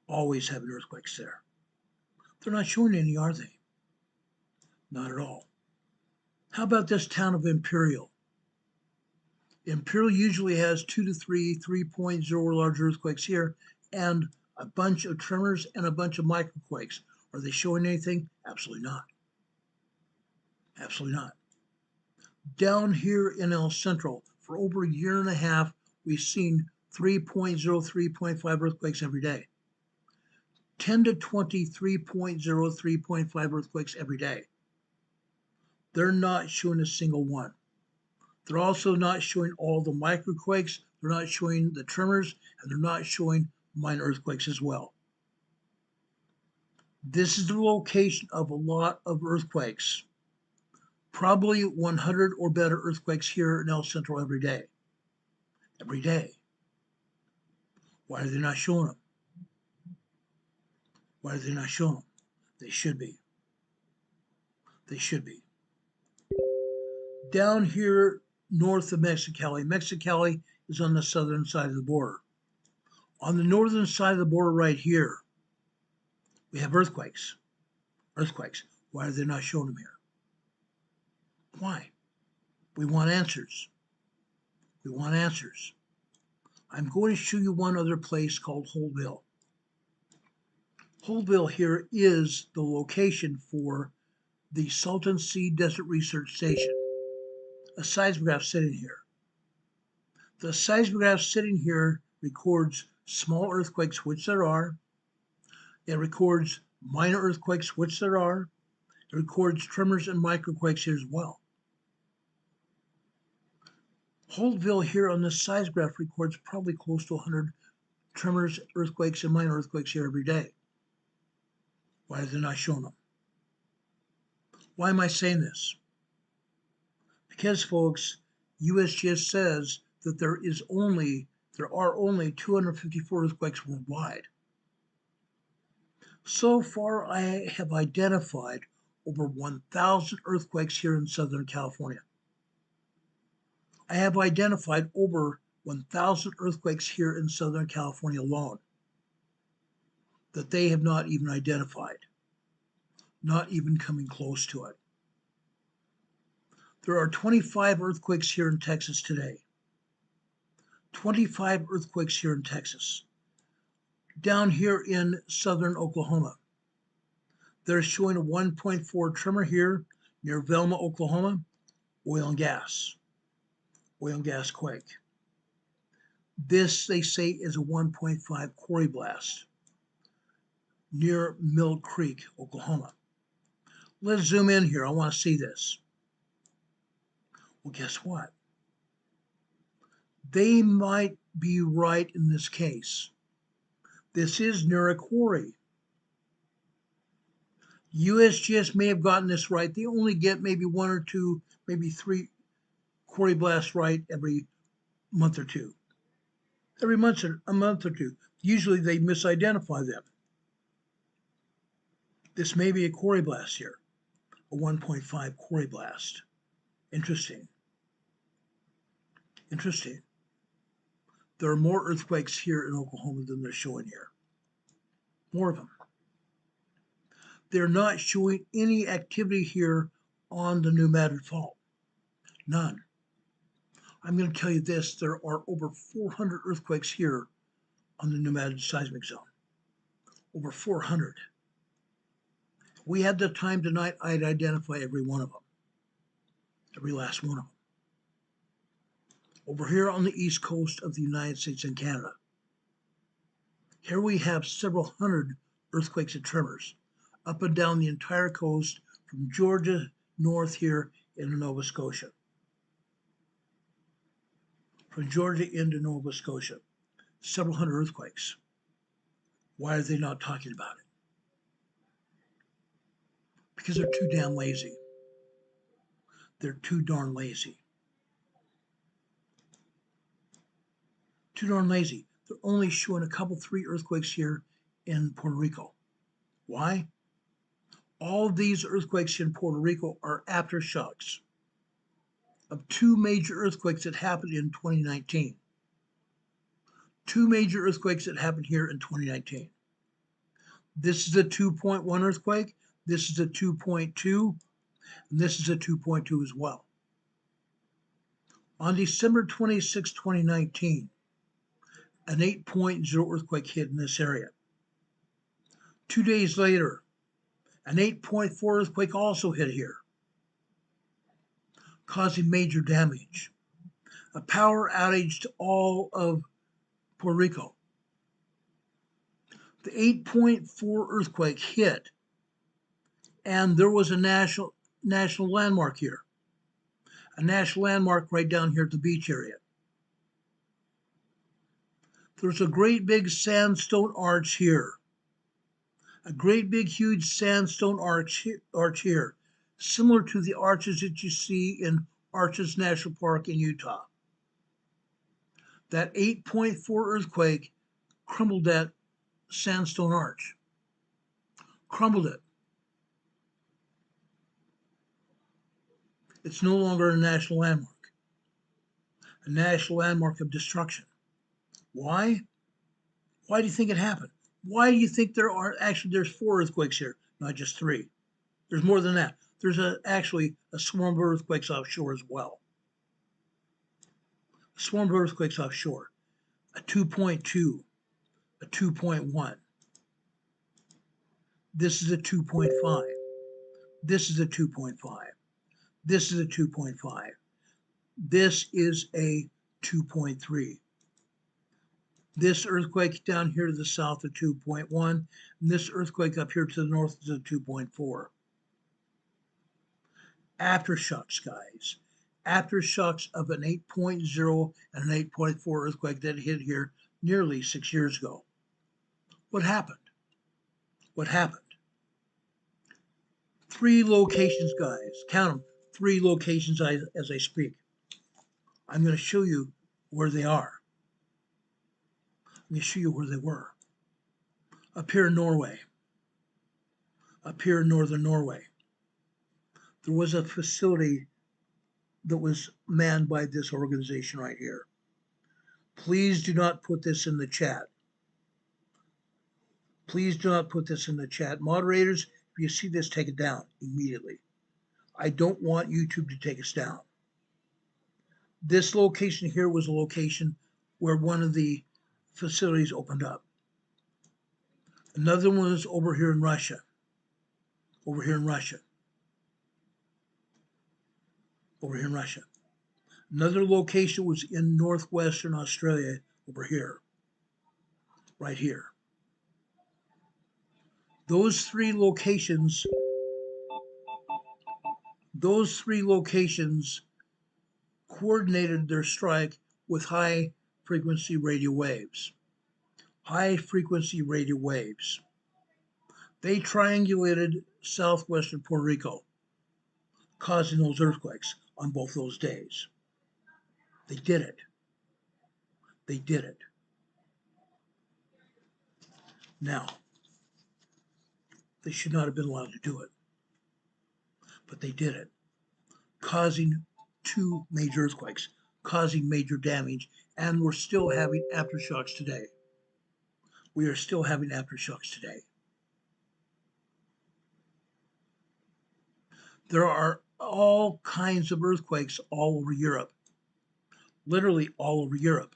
Always having earthquakes there. They're not showing any, are they? Not at all. How about this town of Imperial? Imperial usually has 2 to 3, 3.0 large earthquakes here, and a bunch of tremors and a bunch of microquakes. Are they showing anything? Absolutely not. Absolutely not. Down here in El Centro, for over a year and a half, we've seen 3.0, 3.5 earthquakes every day. 10 to 20, 3.0, 3.5 earthquakes every day. They're not showing a single one. They're also not showing all the microquakes. They're not showing the tremors, and they're not showing minor earthquakes as well. This is the location of a lot of earthquakes. Probably 100 or better earthquakes here in El Centro every day. Every day. Why are they not showing them? Why are they not showing them? They should be. They should be. Down here north of Mexicali. Mexicali is on the southern side of the border. On the northern side of the border right here, we have earthquakes. Earthquakes. Why are they not showing them here? Why? We want answers. We want answers. I'm going to show you one other place called Holtville. Holtville here is the location for the Salton Sea Desert Research Station. A seismograph sitting here. The seismograph sitting here records small earthquakes, which there are. It records minor earthquakes, which there are. It records tremors and microquakes here as well. Holtville here on this seismograph records probably close to 100 tremors, earthquakes, and minor earthquakes here every day. Why are they not showing them? Why am I saying this? Because, folks, USGS says that there are only 254 earthquakes worldwide. So far, I have identified over 1,000 earthquakes here in Southern California. I have identified over 1,000 earthquakes here in Southern California alone that they have not even identified, not even coming close to it. There are 25 earthquakes here in Texas today. 25 earthquakes here in Texas. Down here in southern Oklahoma, they're showing a 1.4 tremor here near Velma, Oklahoma, oil and gas quake. This, they say, is a 1.5 quarry blast near Mill Creek, Oklahoma. Let's zoom in here. I want to see this. Well, guess what? They might be right in this case. This is near a quarry. USGS may have gotten this right. They only get maybe 1 or 2, maybe 3 quarry blasts right every month or two. Every month or a month or two. Usually they misidentify them. This may be a quarry blast here, a 1.5 quarry blast. Interesting. Interesting. There are more earthquakes here in Oklahoma than they're showing here. More of them. They're not showing any activity here on the pneumatic fault. None. I'm going to tell you this, there are over 400 earthquakes here on the pneumatic seismic zone. Over 400. If we had the time tonight, I'd identify every one of them. every last one of them. Over here on the east coast of the United States and Canada, here we have several hundred earthquakes and tremors up and down the entire coast from Georgia north here into Nova Scotia. From Georgia into Nova Scotia, several hundred earthquakes. Why are they not talking about it? Because they're too damn lazy. They're too darn lazy. Too darn lazy. They're only showing a couple, 3 earthquakes here in Puerto Rico. Why? All of these earthquakes in Puerto Rico are aftershocks of 2 major earthquakes that happened in 2019. 2 major earthquakes that happened here in 2019. This is a 2.1 earthquake. This is a 2.2. And this is a 2.2 as well. On December 26, 2019, an 8.0 earthquake hit in this area. 2 days later, an 8.4 earthquake also hit here, causing major damage. A power outage to all of Puerto Rico. The 8.4 earthquake hit, and there was a national landmark here. A national landmark right down here at the beach area. There's a great big sandstone arch here. A great big huge sandstone arch here, similar to the arches that you see in Arches National Park in Utah. That 8.4 earthquake crumbled that sandstone arch. Crumbled it. It's no longer a national landmark. A national landmark of destruction. Why? Why do you think it happened? Why do you think there's 4 earthquakes here, not just 3? There's more than that. There's actually a swarm of earthquakes offshore as well. A swarm of earthquakes offshore. A 2.2, a 2.1. This is a 2.5. This is a 2.5. This is a 2.5. This is a 2.3. This earthquake down here to the south of 2.1, and this earthquake up here to the north is a 2.4. Aftershocks, guys. Aftershocks of an 8.0 and an 8.4 earthquake that hit here nearly 6 years ago. What happened? What happened? 3 locations, guys. Count them. 3 locations as I speak. I'm going to show you where they are. Let me show you where they were. Up here in Norway. Up here in northern Norway. There was a facility that was manned by this organization right here. Please do not put this in the chat. Please do not put this in the chat. Moderators, if you see this, take it down immediately. I don't want YouTube to take us down. This location here was a location where one of the facilities opened up. Another one is over here in Russia. Over here in Russia. Over here in Russia. Another location was in northwestern Australia, over here. Right here. Those 3 locations coordinated their strike with high frequency radio waves. High frequency radio waves. They triangulated southwestern Puerto Rico, causing those earthquakes on both those days. They did it. They did it. Now, they should not have been allowed to do it, but they did it, causing 2 major earthquakes, causing major damage, and we're still having aftershocks today. We are still having aftershocks today. There are all kinds of earthquakes all over Europe, literally all over Europe,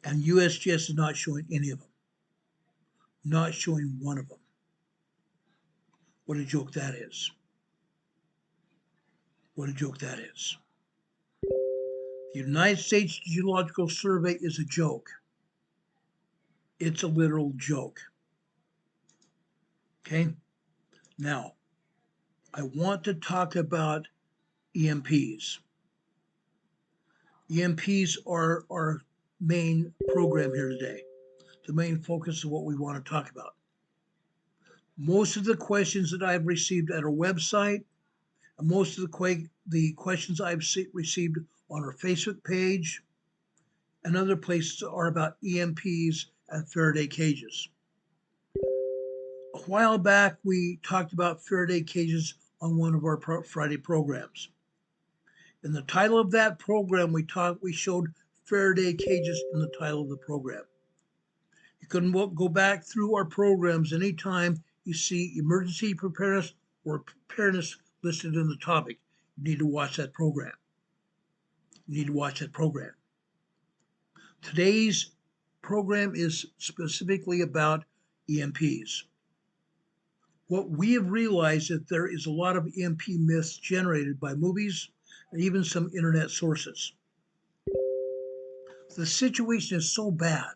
and USGS is not showing any of them, not showing one of them. What a joke that is. What a joke that is. The United States Geological Survey is a joke. It's a literal joke. Okay? Now, I want to talk about EMPs. EMPs are our main program here today, the main focus of what we want to talk about. Most of the questions that I've received at our website, and most of the questions I've received on our Facebook page and other places are about EMPs and Faraday cages. A while back, we talked about Faraday cages on one of our Friday programs. In the title of that program, we showed Faraday cages in the title of the program. You can go back through our programs anytime you see emergency preparedness or preparedness listed in the topic. You need to watch that program. Today's program is specifically about EMPs. What we have realized is that there is a lot of EMP myths generated by movies and even some internet sources. The situation is so bad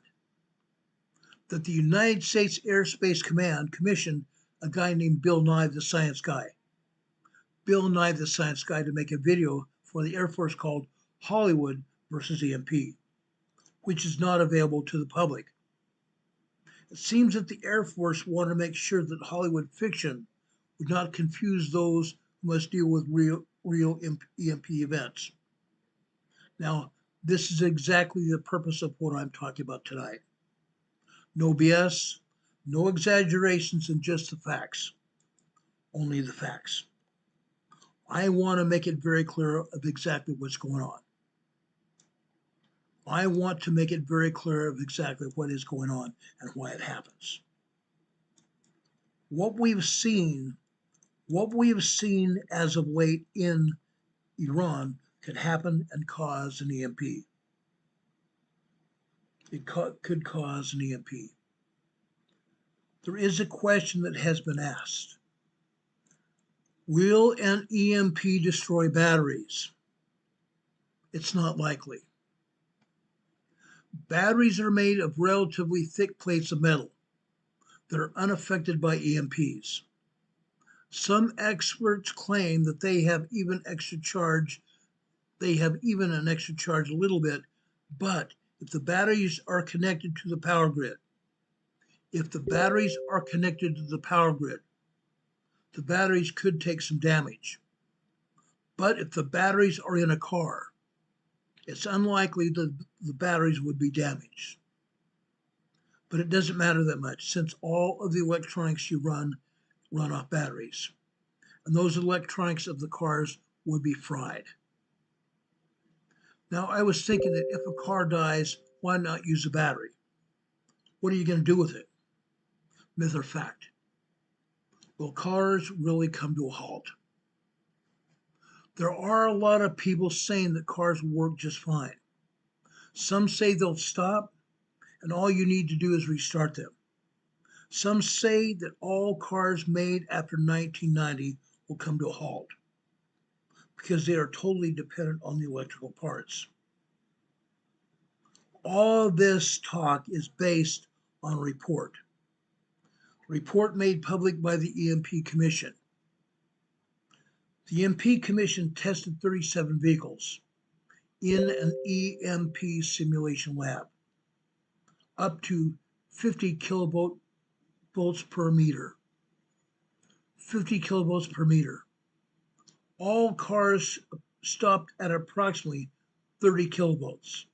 that the United States Airspace Command commissioned a guy named Bill Nye the Science Guy. Bill Nye the Science Guy to make a video for the Air Force called Hollywood versus EMP, which is not available to the public. It seems that the Air Force wanted to make sure that Hollywood fiction would not confuse those who must deal with real EMP events. Now, this is exactly the purpose of what I'm talking about tonight. No BS, no exaggerations, and just the facts. Only the facts. I want to make it very clear of exactly what's going on. I want to make it very clear of exactly what is going on and why it happens. What we've seen as of late in Iran could happen and cause an EMP. It could cause an EMP. There is a question that has been asked. Will an EMP destroy batteries? It's not likely. Batteries are made of relatively thick plates of metal that are unaffected by EMPs. Some experts claim that they have even an extra charge a little bit, but if the batteries are connected to the power grid, the batteries could take some damage. But if the batteries are in a car, it's unlikely that the batteries would be damaged. But it doesn't matter that much since all of the electronics you run off batteries. And those electronics of the cars would be fried. Now, I was thinking that if a car dies, why not use a battery? What are you going to do with it? Myth or fact? Well, cars really come to a halt. There are a lot of people saying that cars work just fine. Some say they'll stop, and all you need to do is restart them. Some say that all cars made after 1990 will come to a halt because they are totally dependent on the electrical parts. All this talk is based on a report made public by the EMP Commission. The EMP Commission tested 37 vehicles in an EMP simulation lab, up to 50 kilovolts per meter. 50 kilovolts per meter. All cars stopped at approximately 30 kilovolts.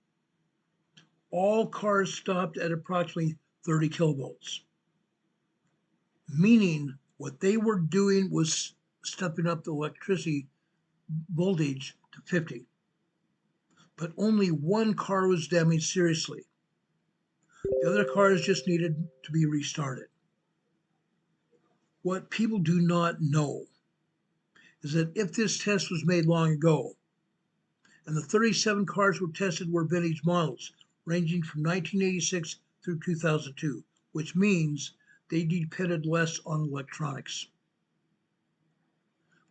All cars stopped at approximately 30 kilovolts. Meaning what they were doing was stepping up the electricity voltage to 50. But only one car was damaged seriously. The other cars just needed to be restarted. What people do not know is that if this test was made long ago, and the 37 cars were tested were vintage models ranging from 1986 through 2002, which means they depended less on electronics.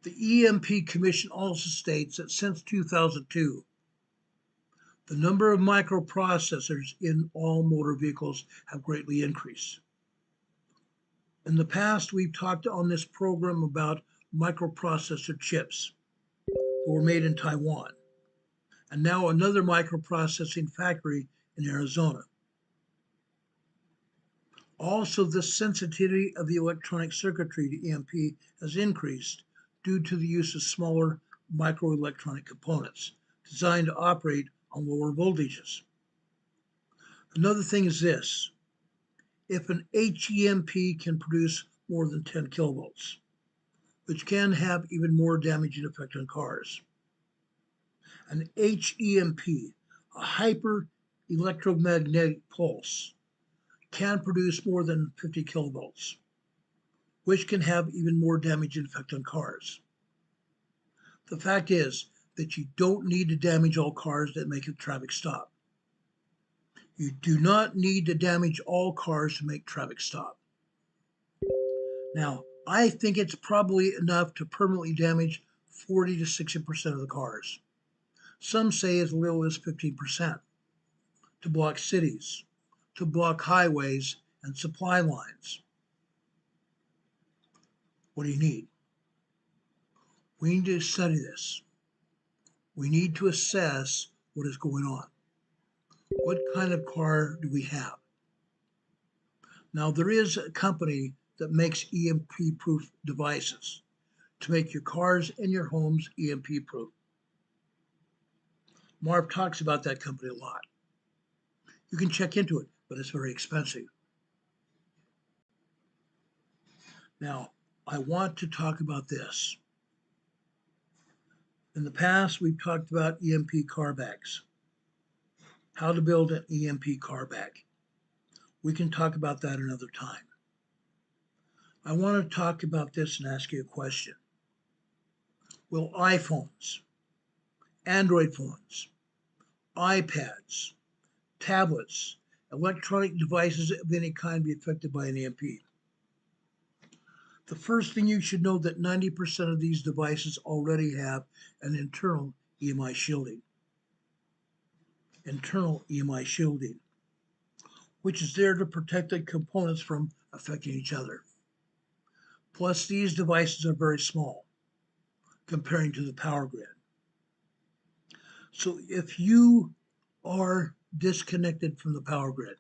The EMP Commission also states that since 2002, the number of microprocessors in all motor vehicles have greatly increased. In the past, we've talked on this program about microprocessor chips that were made in Taiwan, and now another microprocessing factory in Arizona. Also, the sensitivity of the electronic circuitry to EMP has increased due to the use of smaller microelectronic components designed to operate on lower voltages. Another thing is this: if an HEMP can produce more than 10 kilovolts, which can have even more damaging effect on cars. An HEMP, a hyper electromagnetic pulse, can produce more than 50 kilovolts, which can have even more damaging effect on cars. The fact is that you don't need to damage all cars that make a traffic stop. You do not need to damage all cars to make traffic stop. Now, I think it's probably enough to permanently damage 40 to 60% of the cars. Some say as little as 15%, to block cities, to block highways and supply lines. What do you need? We need to study this. We need to assess what is going on. What kind of car do we have? Now, there is a company that makes EMP-proof devices to make your cars and your homes EMP-proof. Marv talks about that company a lot. You can check into it, but it's very expensive. Now, I want to talk about this. In the past, we've talked about EMP car bags, how to build an EMP car bag. We can talk about that another time. I want to talk about this and ask you a question. Will iPhones, Android phones, iPads, tablets, electronic devices of any kind be affected by an EMP? The first thing you should know that 90% of these devices already have an internal EMI shielding. Internal EMI shielding, which is there to protect the components from affecting each other. Plus, these devices are very small comparing to the power grid. So if you are disconnected from the power grid,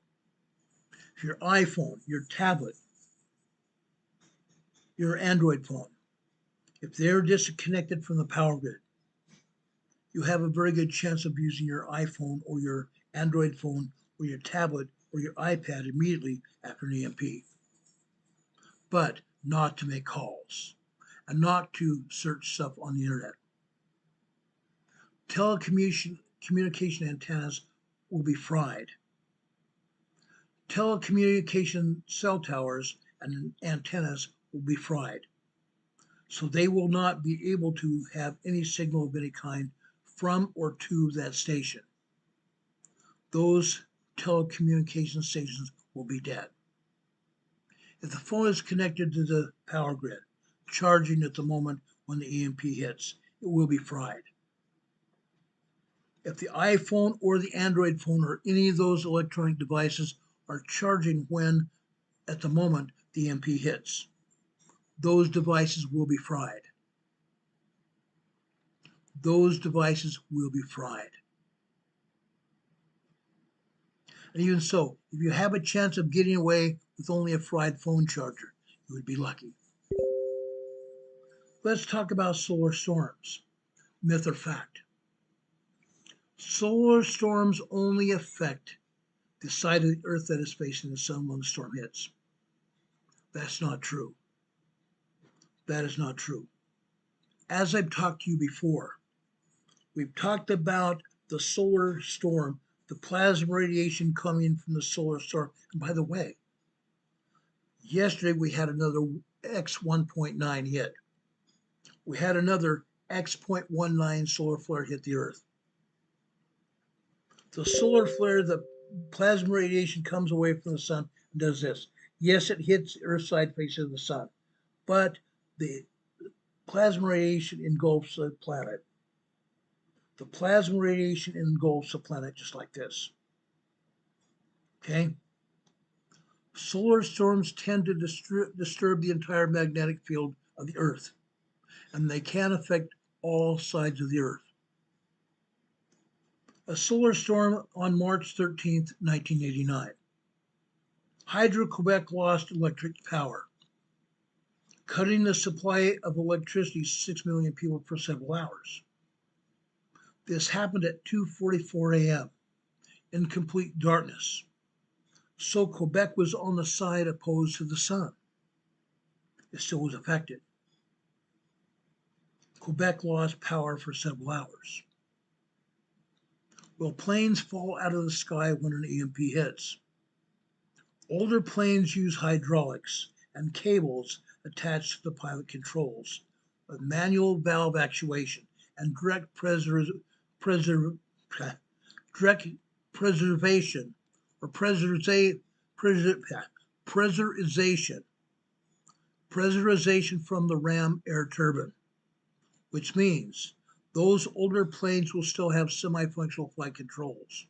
if your iPhone, your tablet, your Android phone, if they're disconnected from the power grid, you have a very good chance of using your iPhone or your Android phone or your tablet or your iPad immediately after an EMP. But not to make calls and not to search stuff on the internet. Telecommunication antennas will be fried. Telecommunication cell towers and antennas will be fried. So they will not be able to have any signal of any kind from or to that station. Those telecommunication stations will be dead. If the phone is connected to the power grid, charging at the moment when the EMP hits, it will be fried. If the iPhone or the Android phone or any of those electronic devices are charging when, at the moment, the EMP hits, those devices will be fried. Those devices will be fried. And even so, if you have a chance of getting away with only a fried phone charger, you would be lucky. Let's talk about solar storms. Myth or fact? Solar storms only affect the side of the earth that is facing the sun when the storm hits. That's not true. That is not true. As I've talked to you before, we've talked about the solar storm, the plasma radiation coming from the solar storm. And by the way, yesterday we had another X1.9 hit. We had another X.19 solar flare hit the Earth. The solar flare, the plasma radiation comes away from the sun and does this. Yes, it hits the Earth side face of the sun, but the Plasma radiation engulfs the planet. The plasma radiation engulfs the planet just like this. Okay? Solar storms tend to disturb the entire magnetic field of the Earth, and they can affect all sides of the Earth. A solar storm on March 13th, 1989. Hydro-Quebec lost electric power, cutting the supply of electricity to 6 million people for several hours. This happened at 2:44 a.m. in complete darkness. So Quebec was on the side opposed to the sun. It still was affected. Quebec lost power for several hours. Well, planes fall out of the sky when an EMP hits. Older planes use hydraulics and cables attached to the pilot controls with manual valve actuation and direct preservation or pressurization from the ram air turbine, which means those older planes will still have semi-functional flight controls.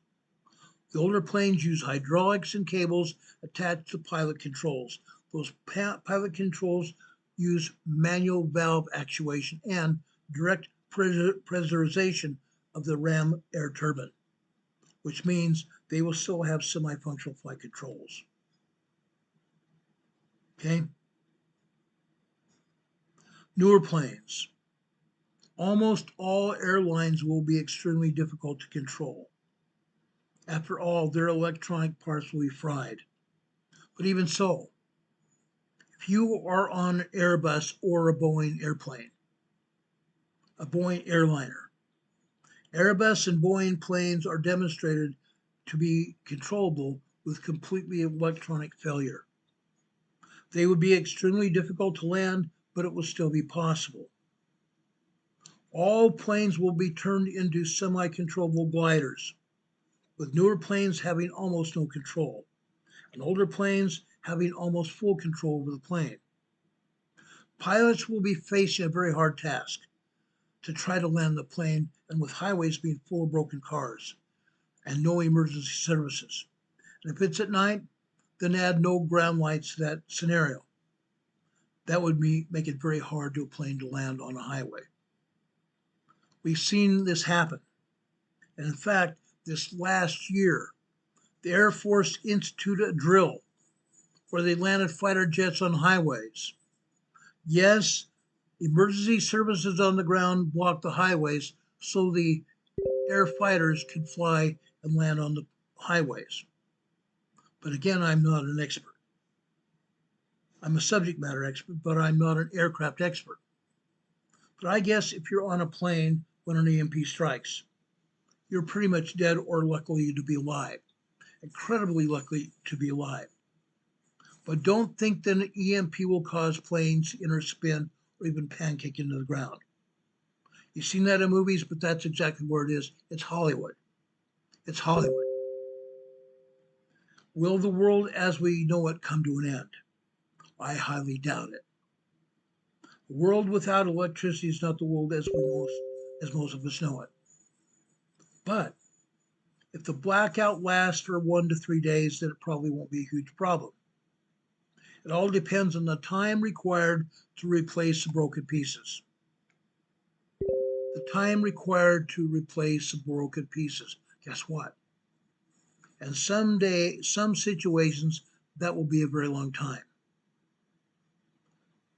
The older planes use hydraulics and cables attached to pilot controls. Those pilot controls use manual valve actuation and direct pressurization of the ram air turbine, which means they will still have semi-functional flight controls. Okay? Newer planes. Almost all airlines will be extremely difficult to control. After all, their electronic parts will be fried. But even so, if you are on an Airbus or a Boeing airplane, a Boeing airliner, Airbus and Boeing planes are demonstrated to be controllable with completely electronic failure. They would be extremely difficult to land, but it will still be possible. All planes will be turned into semi-controllable gliders, with newer planes having almost no control, and older planes having almost full control over the plane. Pilots will be facing a very hard task to try to land the plane, and with highways being full of broken cars and no emergency services. And if it's at night, then add no ground lights to that scenario. That would make it very hard to a plane to land on a highway. We've seen this happen. And in fact, this last year, the Air Force instituted a drill where they landed fighter jets on highways. Yes, emergency services on the ground blocked the highways so the air fighters could fly and land on the highways. But again, I'm not an expert. I'm a subject matter expert, but I'm not an aircraft expert. But I guess if you're on a plane when an EMP strikes, you're pretty much dead or lucky to be alive. Incredibly lucky to be alive. But don't think that an EMP will cause planes to interspin or even pancake into the ground. You've seen that in movies, but that's exactly where it is. It's Hollywood. It's Hollywood. Will the world as we know it come to an end? I highly doubt it. A world without electricity is not the world as most of us know it. But if the blackout lasts for 1 to 3 days, then it probably won't be a huge problem. It all depends on the time required to replace the broken pieces. The time required to replace the broken pieces. Guess what? And someday, some situations, that will be a very long time.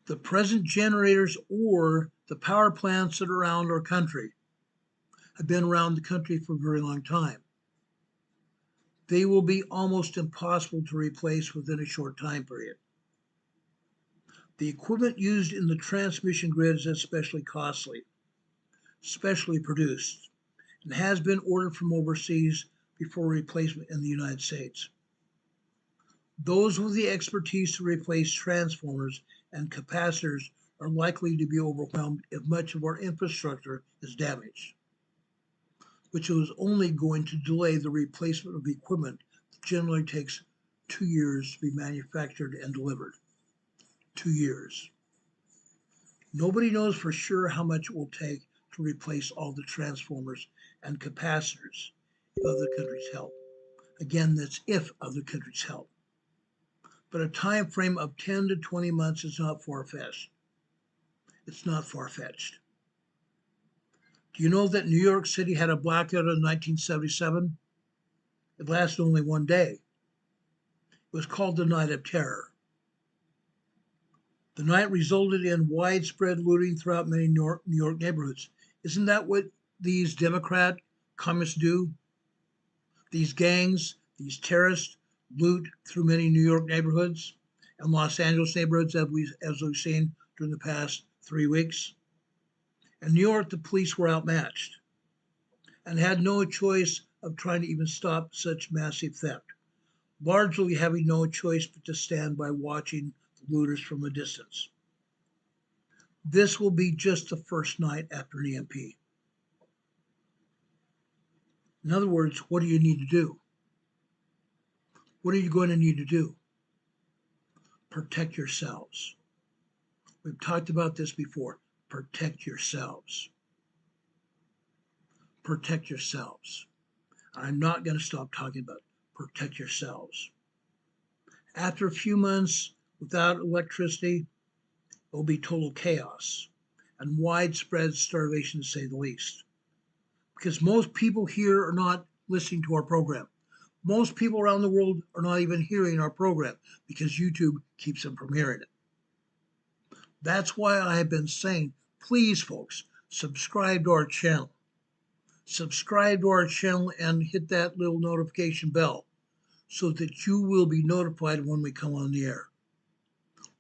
The present generators or the power plants that are around our country have been around the country for a very long time. They will be almost impossible to replace within a short time period. The equipment used in the transmission grid is especially costly, specially produced, and has been ordered from overseas before replacement in the United States. Those with the expertise to replace transformers and capacitors are likely to be overwhelmed if much of our infrastructure is damaged, which is only going to delay the replacement of equipment that generally takes 2 years to be manufactured and delivered. 2 years. Nobody knows for sure how much it will take to replace all the transformers and capacitors if other countries help. Again, that's if other countries help. But a time frame of 10 to 20 months is not far-fetched. It's not far-fetched. Do you know that New York City had a blackout in 1977? It lasted only one day. It was called the Night of Terror. The night resulted in widespread looting throughout many New York neighborhoods. Isn't that what these Democrat communists do? These gangs, these terrorists loot through many New York neighborhoods and Los Angeles neighborhoods, as we've seen during the past 3 weeks. In New York, the police were outmatched and had no choice of trying to even stop such massive theft, largely having no choice but to stand by watching the looters from a distance. This will be just the first night after an EMP. In other words, what do you need to do? What are you going to need to do? Protect yourselves. We've talked about this before. Protect yourselves. Protect yourselves. I'm not going to stop talking about it. Protect yourselves. After a few months without electricity, it will be total chaos and widespread starvation, to say the least. Because most people here are not listening to our program. Most people around the world are not even hearing our program because YouTube keeps them from hearing it. That's why I have been saying, please, folks, subscribe to our channel. Subscribe to our channel and hit that little notification bell so that you will be notified when we come on the air.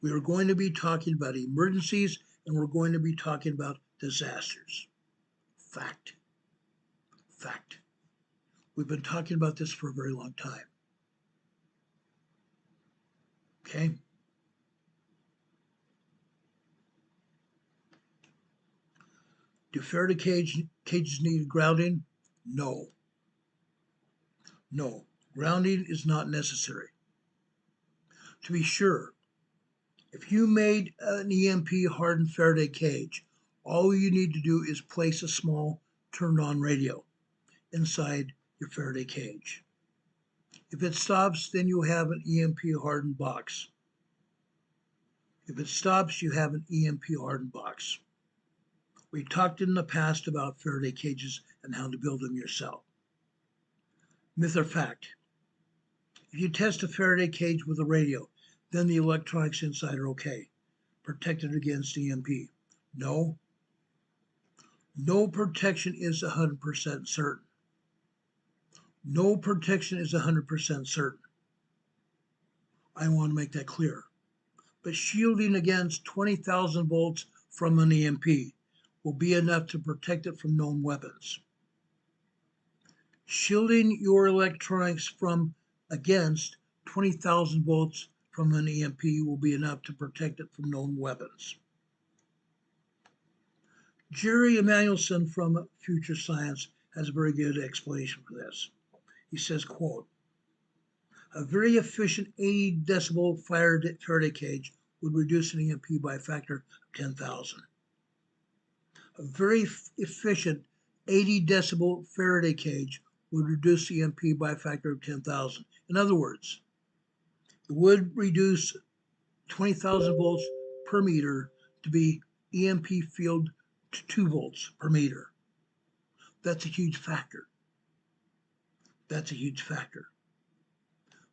We are going to be talking about emergencies and we're going to be talking about disasters. Fact. Fact. We've been talking about this for a very long time. Okay? Do Faraday cages need grounding? No. No. Grounding is not necessary. To be sure, if you made an EMP hardened Faraday cage, all you need to do is place a small turned on radio inside your Faraday cage. If it stops, then you have an EMP hardened box. If it stops, you have an EMP hardened box. We talked in the past about Faraday cages and how to build them yourself. Myth or fact? If you test a Faraday cage with a radio, then the electronics inside are okay, protected against EMP. No. No protection is 100% certain. No protection is 100% certain. I want to make that clear. But shielding against 20,000 volts from an EMP will be enough to protect it from known weapons. Shielding your electronics from against 20,000 volts from an EMP will be enough to protect it from known weapons. Jerry Emanuelson from Future Science has a very good explanation for this. He says, quote, a very efficient 80 decibel Faraday cage would reduce an EMP by a factor of 10,000. A very efficient 80 decibel Faraday cage would reduce the EMP by a factor of 10,000. In other words, it would reduce 20,000 volts per meter to be EMP field to 2 volts per meter. That's a huge factor. That's a huge factor.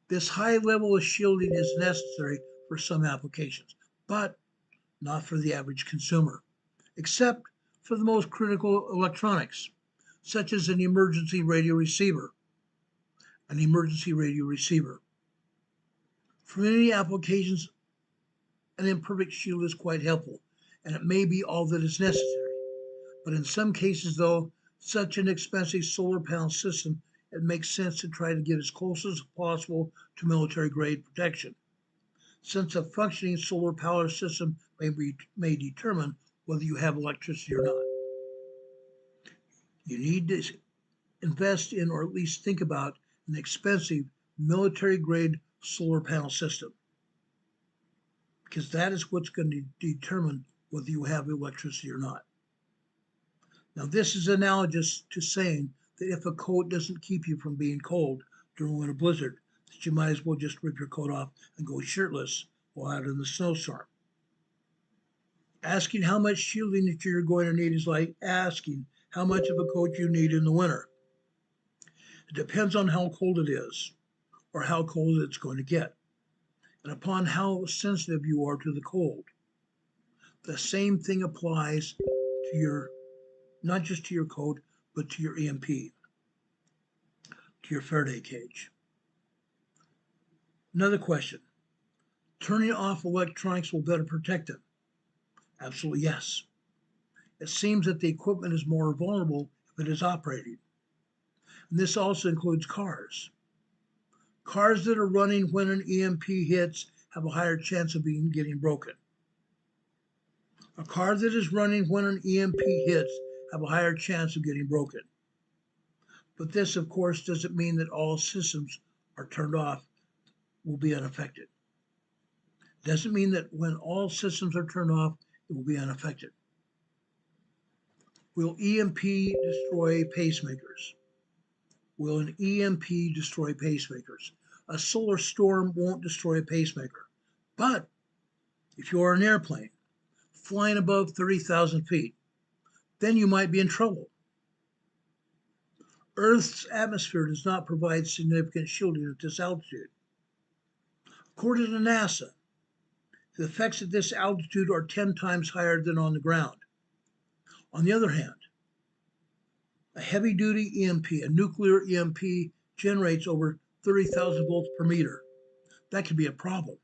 This high level of shielding is necessary for some applications, but not for the average consumer, except for the most critical electronics, such as an emergency radio receiver. An emergency radio receiver. For many applications, an imperfect shield is quite helpful, and it may be all that is necessary. But in some cases, though, such an expensive solar panel system, it makes sense to try to get as close as possible to military-grade protection, since a functioning solar power system may determine whether you have electricity or not. You need to invest in, or at least think about, an expensive military-grade solar panel system, because that is what's going to determine whether you have electricity or not. Now, this is analogous to saying that if a coat doesn't keep you from being cold during a winter blizzard, that you might as well just rip your coat off and go shirtless while out in the snowstorm. Asking how much shielding that you're going to need is like asking how much of a coat you need in the winter. It depends on how cold it is or how cold it's going to get, and upon how sensitive you are to the cold. The same thing applies to your, not just to your coat, but to your EMP, to your Faraday cage. Another question, turning off electronics will better protect them. Absolutely yes. It seems that the equipment is more vulnerable if it is operating. And this also includes cars. Cars that are running when an EMP hits have a higher chance of getting broken. A car that is running when an EMP hits have a higher chance of getting broken. But this, of course, doesn't mean that all systems are turned off will be unaffected. It doesn't mean that when all systems are turned off, it will be unaffected. Will EMP destroy pacemakers? Will an EMP destroy pacemakers? A solar storm won't destroy a pacemaker. But if you are an airplane flying above 30,000 feet, then you might be in trouble. Earth's atmosphere does not provide significant shielding at this altitude. According to NASA, the effects at this altitude are 10 times higher than on the ground. On the other hand, a heavy-duty EMP, a nuclear EMP, generates over 30,000 volts per meter. That could be a problem.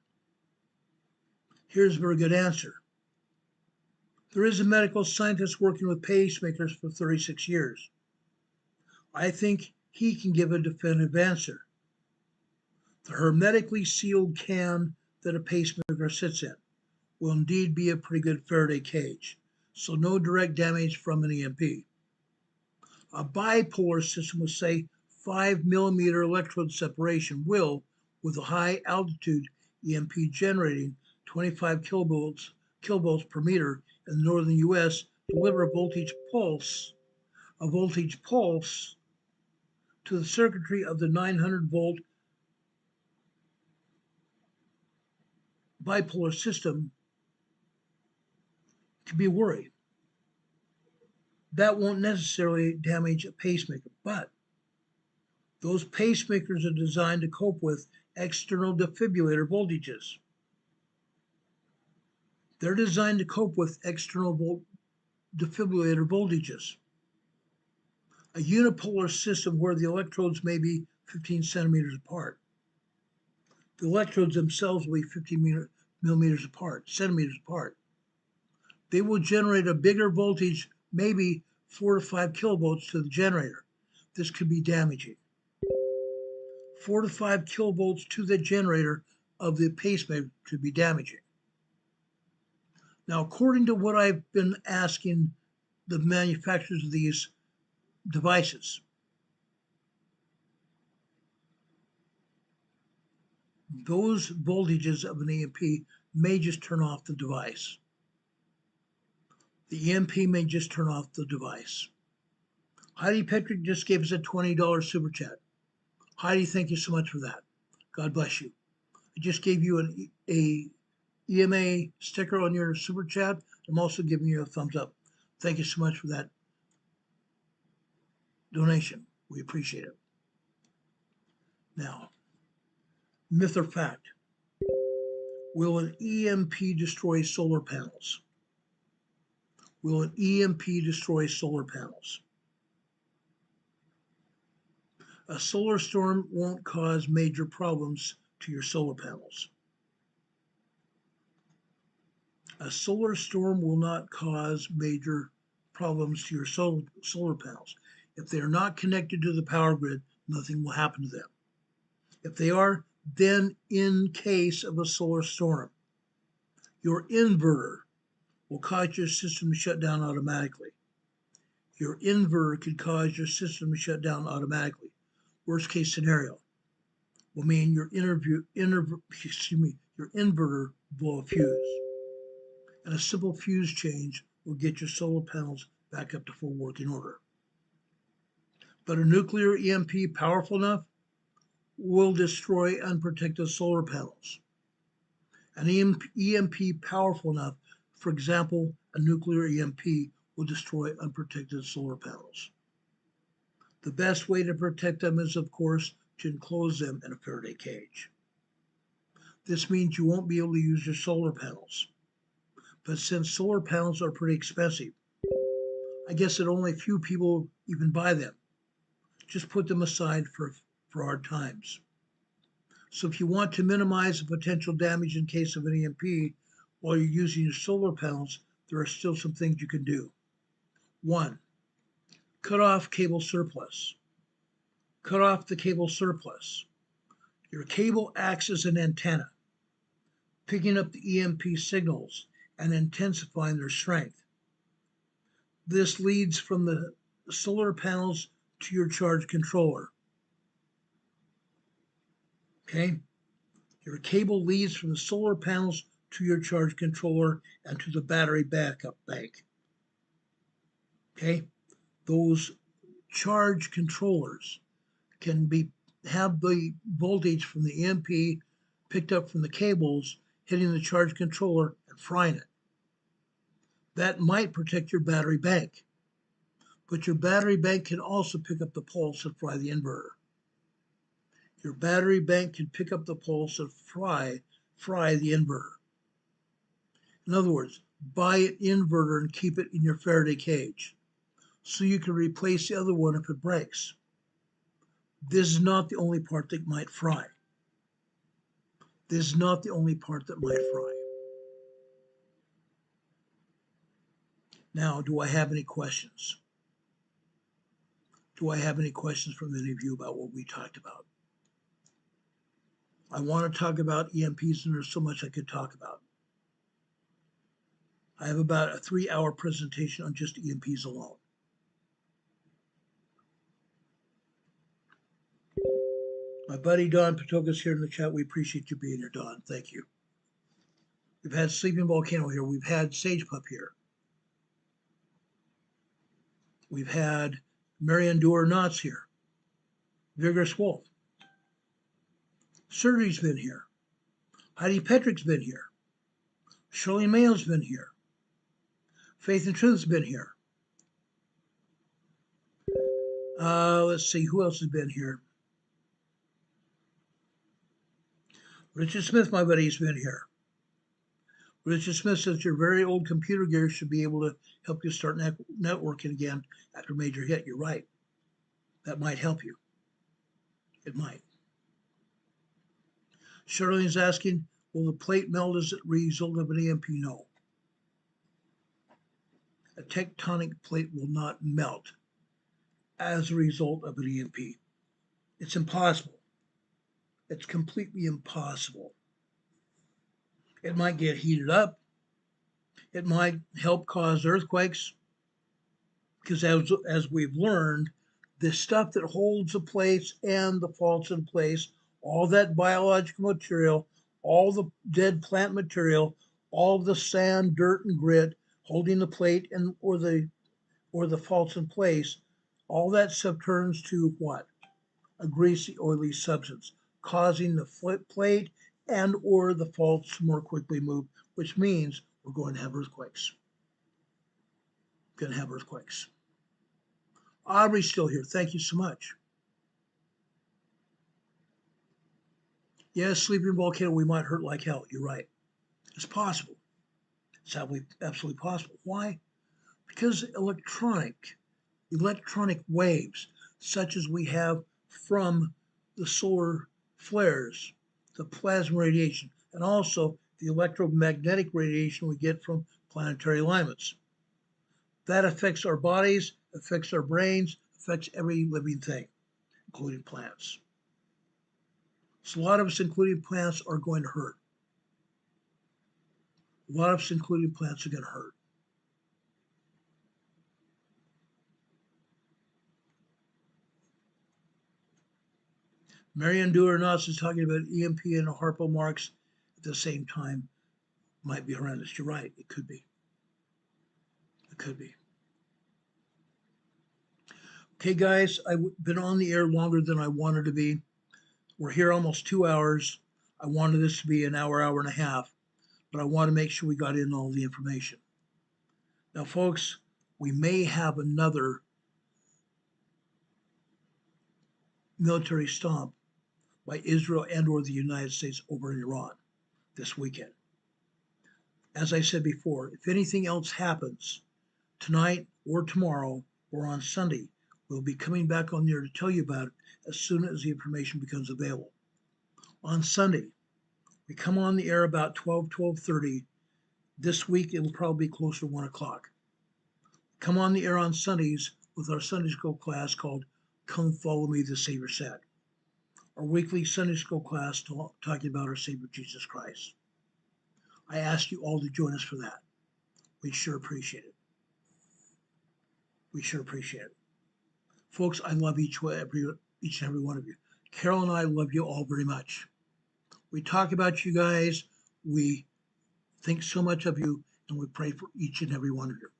Here's a very good answer. There is a medical scientist working with pacemakers for 36 years. I think he can give a definitive answer. The hermetically sealed can that a pacemaker sits in will indeed be a pretty good Faraday cage, so no direct damage from an EMP. A bipolar system with, say, 5 millimeter electrode separation will, with a high altitude EMP generating 25 kilovolts per meter in the northern US, deliver a voltage pulse to the circuitry of the 900 volt bipolar system to be worried. That won't necessarily damage a pacemaker, but those pacemakers are designed to cope with external defibrillator voltages. They're designed to cope with external defibrillator voltages. A unipolar system where the electrodes may be 15 centimeters apart. The electrodes themselves will be 15 centimeters apart. They will generate a bigger voltage, maybe 4 to 5 kilovolts to the generator. This could be damaging. 4 to 5 kilovolts to the generator of the pacemaker could be damaging. Now, according to what I've been asking the manufacturers of these devices, those voltages of an EMP may just turn off the device. The EMP may just turn off the device. Heidi Petrick just gave us a $20 super chat. Heidi, thank you so much for that. God bless you. I just gave you a EMA sticker on your super chat. I'm also giving you a thumbs up. Thank you so much for that donation. We appreciate it. Now, myth or fact? Will an EMP destroy solar panels? Will an EMP destroy solar panels? A solar storm won't cause major problems to your solar panels. A solar storm will not cause major problems to your solar panels. If they are not connected to the power grid, nothing will happen to them. If they are, then in case of a solar storm, your inverter will cause your system to shut down automatically. Your inverter could cause your system to shut down automatically. Worst case scenario will mean your inverter blow a fuse. and a simple fuse change will get your solar panels back up to full working order. But a nuclear EMP powerful enough will destroy unprotected solar panels. An EMP powerful enough, for example, a nuclear EMP will destroy unprotected solar panels. The best way to protect them is, of course, to enclose them in a Faraday cage. This means you won't be able to use your solar panels. But since solar panels are pretty expensive, I guess that only a few people even buy them. Just put them aside for hard times. So if you want to minimize the potential damage in case of an EMP while you're using your solar panels, there are still some things you can do. 1, cut off cable surplus. Cut off the cable surplus. Your cable acts as an antenna, picking up the EMP signals and intensifying their strength. This leads from the solar panels to your charge controller. Okay? Your cable leads from the solar panels to your charge controller and to the battery backup bank. Okay? Those charge controllers can have the voltage from the EMP picked up from the cables hitting the charge controller and frying it. That might protect your battery bank, but your battery bank can also pick up the pulse and fry the inverter. Your battery bank can pick up the pulse and fry the inverter. In other words, buy an inverter and keep it in your Faraday cage so you can replace the other one if it breaks. This is not the only part that might fry. This is not the only part that might fry. Now, do I have any questions? Do I have any questions from any of you about what we talked about? I want to talk about EMPs, and there's so much I could talk about. I have about a 3-hour presentation on just EMPs alone. My buddy Don Patoka's here in the chat. We appreciate you being here, Don. Thank you. We've had Sleeping Volcano here. We've had Sage Pup here. We've had Marianne Doer-Knotts here. Vigorous Wolf. Surgery's been here. Heidi Petrick's been here. Shirley Mayo's been here. Faith and Truth's been here. Let's see, who else has been here? Richard Smith, my buddy, has been here. Richard Smith says your very old computer gear should be able to help you start networking again after a major hit. You're right. That might help you. It might. Shirley's asking, will the plate melt as a result of an EMP? No. A tectonic plate will not melt as a result of an EMP. It's impossible. It's completely impossible. It might get heated up. It might help cause earthquakes. Because as we've learned, the stuff that holds the plates and the faults in place, all that biological material, all the dead plant material, all the sand, dirt, and grit holding the plate and or the faults in place, all that stuff turns to what? A greasy, oily substance, causing the plate and or the faults to more quickly move, which means we're going to have earthquakes. Going to have earthquakes. Aubrey's still here. Thank you so much. Yes, Sleeping Volcano, we might hurt like hell. You're right. It's possible. It's absolutely possible. Why? Because electronic waves, such as we have from the solar flares, the plasma radiation, and also the electromagnetic radiation we get from planetary alignments. That affects our bodies, affects our brains, affects every living thing, including plants. So a lot of us, including plants, are going to hurt. A lot of us, including plants, are going to hurt. Marianne Doer-Knotts is talking about EMP and Harpo marks at the same time. Might be horrendous. You're right. It could be. It could be. Okay, guys, I've been on the air longer than I wanted to be. We're here almost 2 hours. I wanted this to be an hour, hour and a half, but I want to make sure we got in all the information. Now, folks, we may have another military stomp by Israel and or the United States over in Iran this weekend. As I said before, if anything else happens tonight or tomorrow or on Sunday, we'll be coming back on there to tell you about it as soon as the information becomes available. On Sunday, we come on the air about 12:30. This week, it will probably be closer to 1 o'clock. Come on the air on Sundays with our Sunday school class called Come Follow Me, the Savior Said. Our weekly Sunday school class talking about our Savior Jesus Christ. I ask you all to join us for that. We sure appreciate it. We sure appreciate it. Folks, I love each and every one of you. Carol and I love you all very much. We talk about you guys. We think so much of you, and we pray for each and every one of you.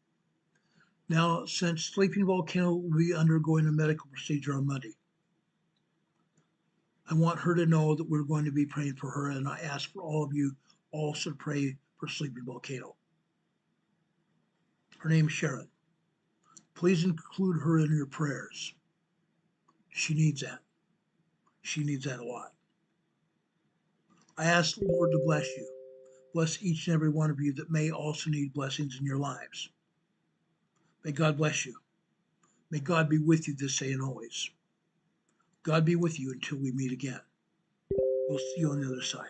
Now, since Sleeping Volcano will be undergoing a medical procedure on Monday, I want her to know that we're going to be praying for her, and I ask for all of you also to pray for Sleeping Volcano. Her name's Sharon. Please include her in your prayers. She needs that. She needs that a lot. I ask the Lord to bless you. Bless each and every one of you that may also need blessings in your lives. May God bless you. May God be with you this day and always. God be with you until we meet again. We'll see you on the other side.